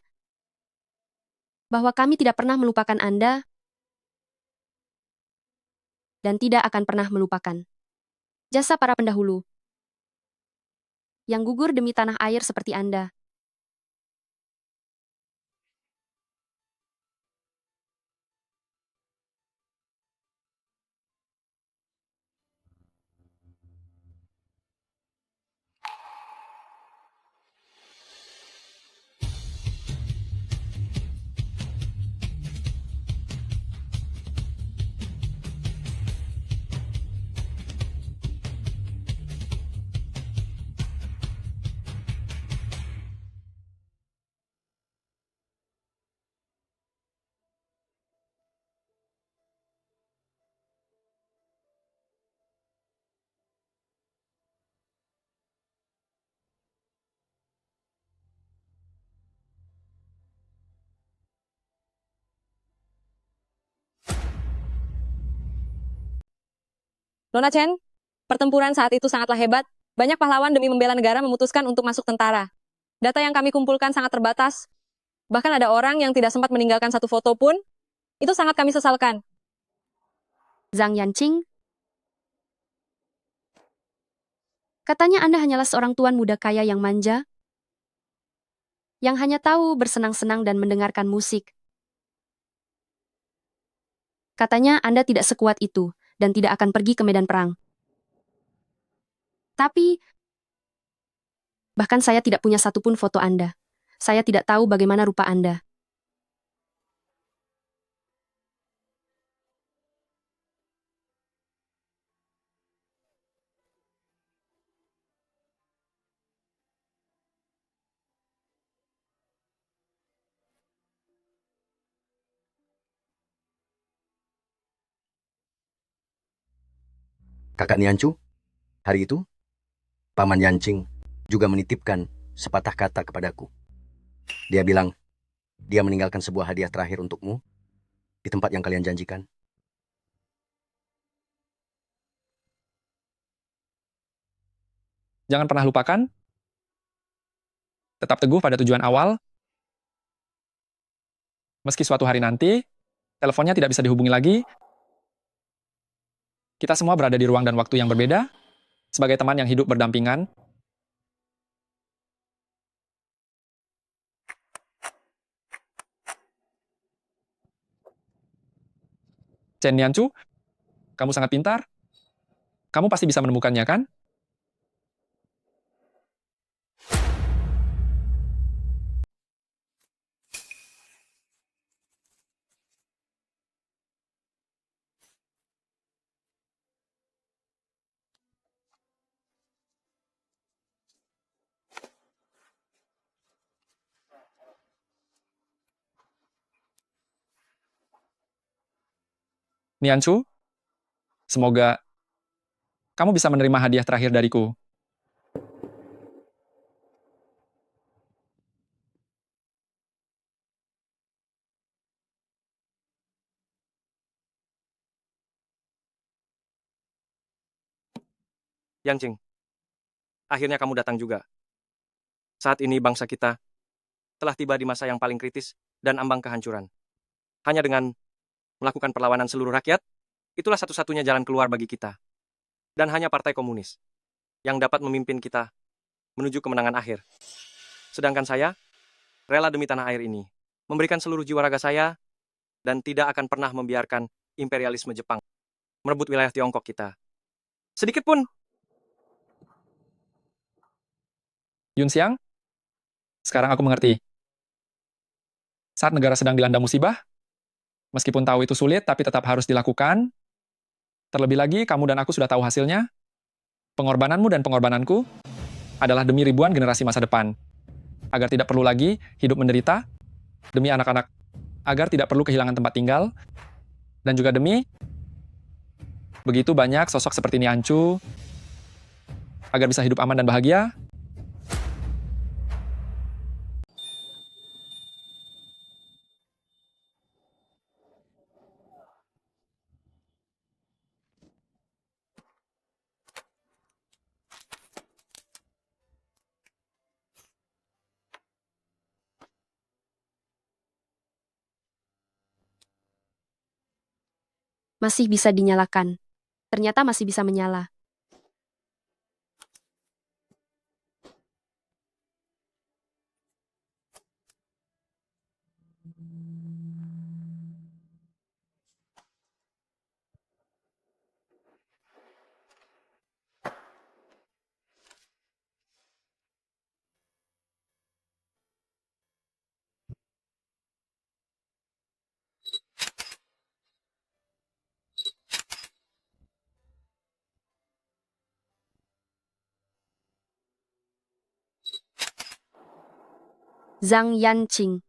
bahwa kami tidak pernah melupakan Anda dan tidak akan pernah melupakan jasa para pendahulu yang gugur demi tanah air seperti Anda. Nona Chen, pertempuran saat itu sangatlah hebat. Banyak pahlawan demi membela negara memutuskan untuk masuk tentara. Data yang kami kumpulkan sangat terbatas. Bahkan ada orang yang tidak sempat meninggalkan satu foto pun. Itu sangat kami sesalkan. Zhang Yanqing, Katanya Anda hanyalah seorang tuan muda kaya yang manja, yang hanya tahu bersenang-senang dan mendengarkan musik. Katanya Anda tidak sekuat itu dan tidak akan pergi ke medan perang. Tapi, bahkan saya tidak punya satupun foto Anda. Saya tidak tahu bagaimana rupa Anda. Kakak Niancu, hari itu, Paman Yancing juga menitipkan sepatah kata kepadaku. Dia bilang, dia meninggalkan sebuah hadiah terakhir untukmu di tempat yang kalian janjikan. Jangan pernah lupakan, tetap teguh pada tujuan awal. Meski suatu hari nanti, teleponnya tidak bisa dihubungi lagi, kita semua berada di ruang dan waktu yang berbeda, sebagai teman yang hidup berdampingan. Chen Nianchu, kamu sangat pintar. Kamu pasti bisa menemukannya, kan? Nianchu, semoga kamu bisa menerima hadiah terakhir dariku. Yancing, akhirnya kamu datang juga. Saat ini bangsa kita telah tiba di masa yang paling kritis dan ambang kehancuran. Hanya dengan melakukan perlawanan seluruh rakyat, itulah satu-satunya jalan keluar bagi kita. Dan hanya Partai Komunis yang dapat memimpin kita menuju kemenangan akhir. Sedangkan saya, rela demi tanah air ini, memberikan seluruh jiwa raga saya, dan tidak akan pernah membiarkan imperialisme Jepang merebut wilayah Tiongkok kita. Sedikit pun. Yun Xiang, sekarang aku mengerti. Saat negara sedang dilanda musibah, meskipun tahu itu sulit, tapi tetap harus dilakukan. Terlebih lagi, kamu dan aku sudah tahu hasilnya. Pengorbananmu dan pengorbananku adalah demi ribuan generasi masa depan. Agar tidak perlu lagi hidup menderita, demi anak-anak, agar tidak perlu kehilangan tempat tinggal, dan juga demi begitu banyak sosok seperti Nianchu, agar bisa hidup aman dan bahagia. Masih bisa dinyalakan. Ternyata masih bisa menyala. Zhang Yanqing.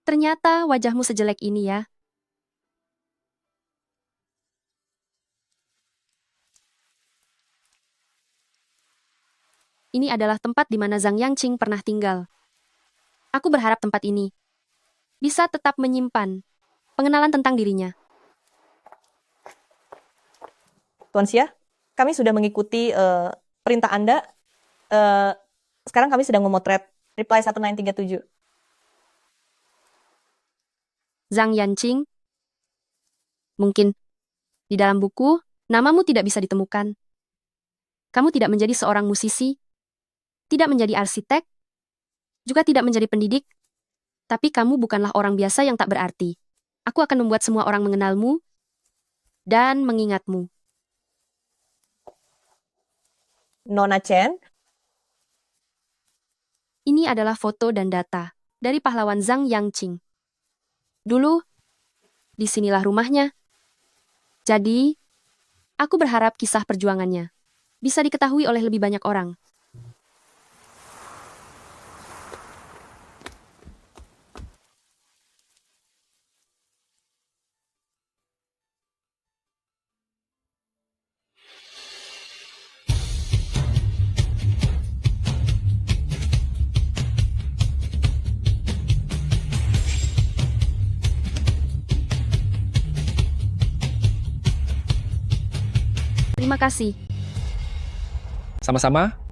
Ternyata wajahmu sejelek ini ya. Ini adalah tempat di mana Zhang Yanqing pernah tinggal. Aku berharap tempat ini bisa tetap menyimpan pengenalan tentang dirinya. Tuan Xia, kami sudah mengikuti perintah Anda. Sekarang kami sedang memotret reply 1937. Zhang Yanqing, mungkin Di dalam buku, namamu tidak bisa ditemukan. Kamu tidak menjadi seorang musisi, tidak menjadi arsitek, juga tidak menjadi pendidik, tapi kamu bukanlah orang biasa yang tak berarti. Aku akan membuat semua orang mengenalmu dan mengingatmu. Nona Chen, Ini adalah foto dan data dari pahlawan Zhang Yangqing. Dulu, disinilah rumahnya. Jadi, aku berharap kisah perjuangannya bisa diketahui oleh lebih banyak orang. Terima kasih. Sama-sama.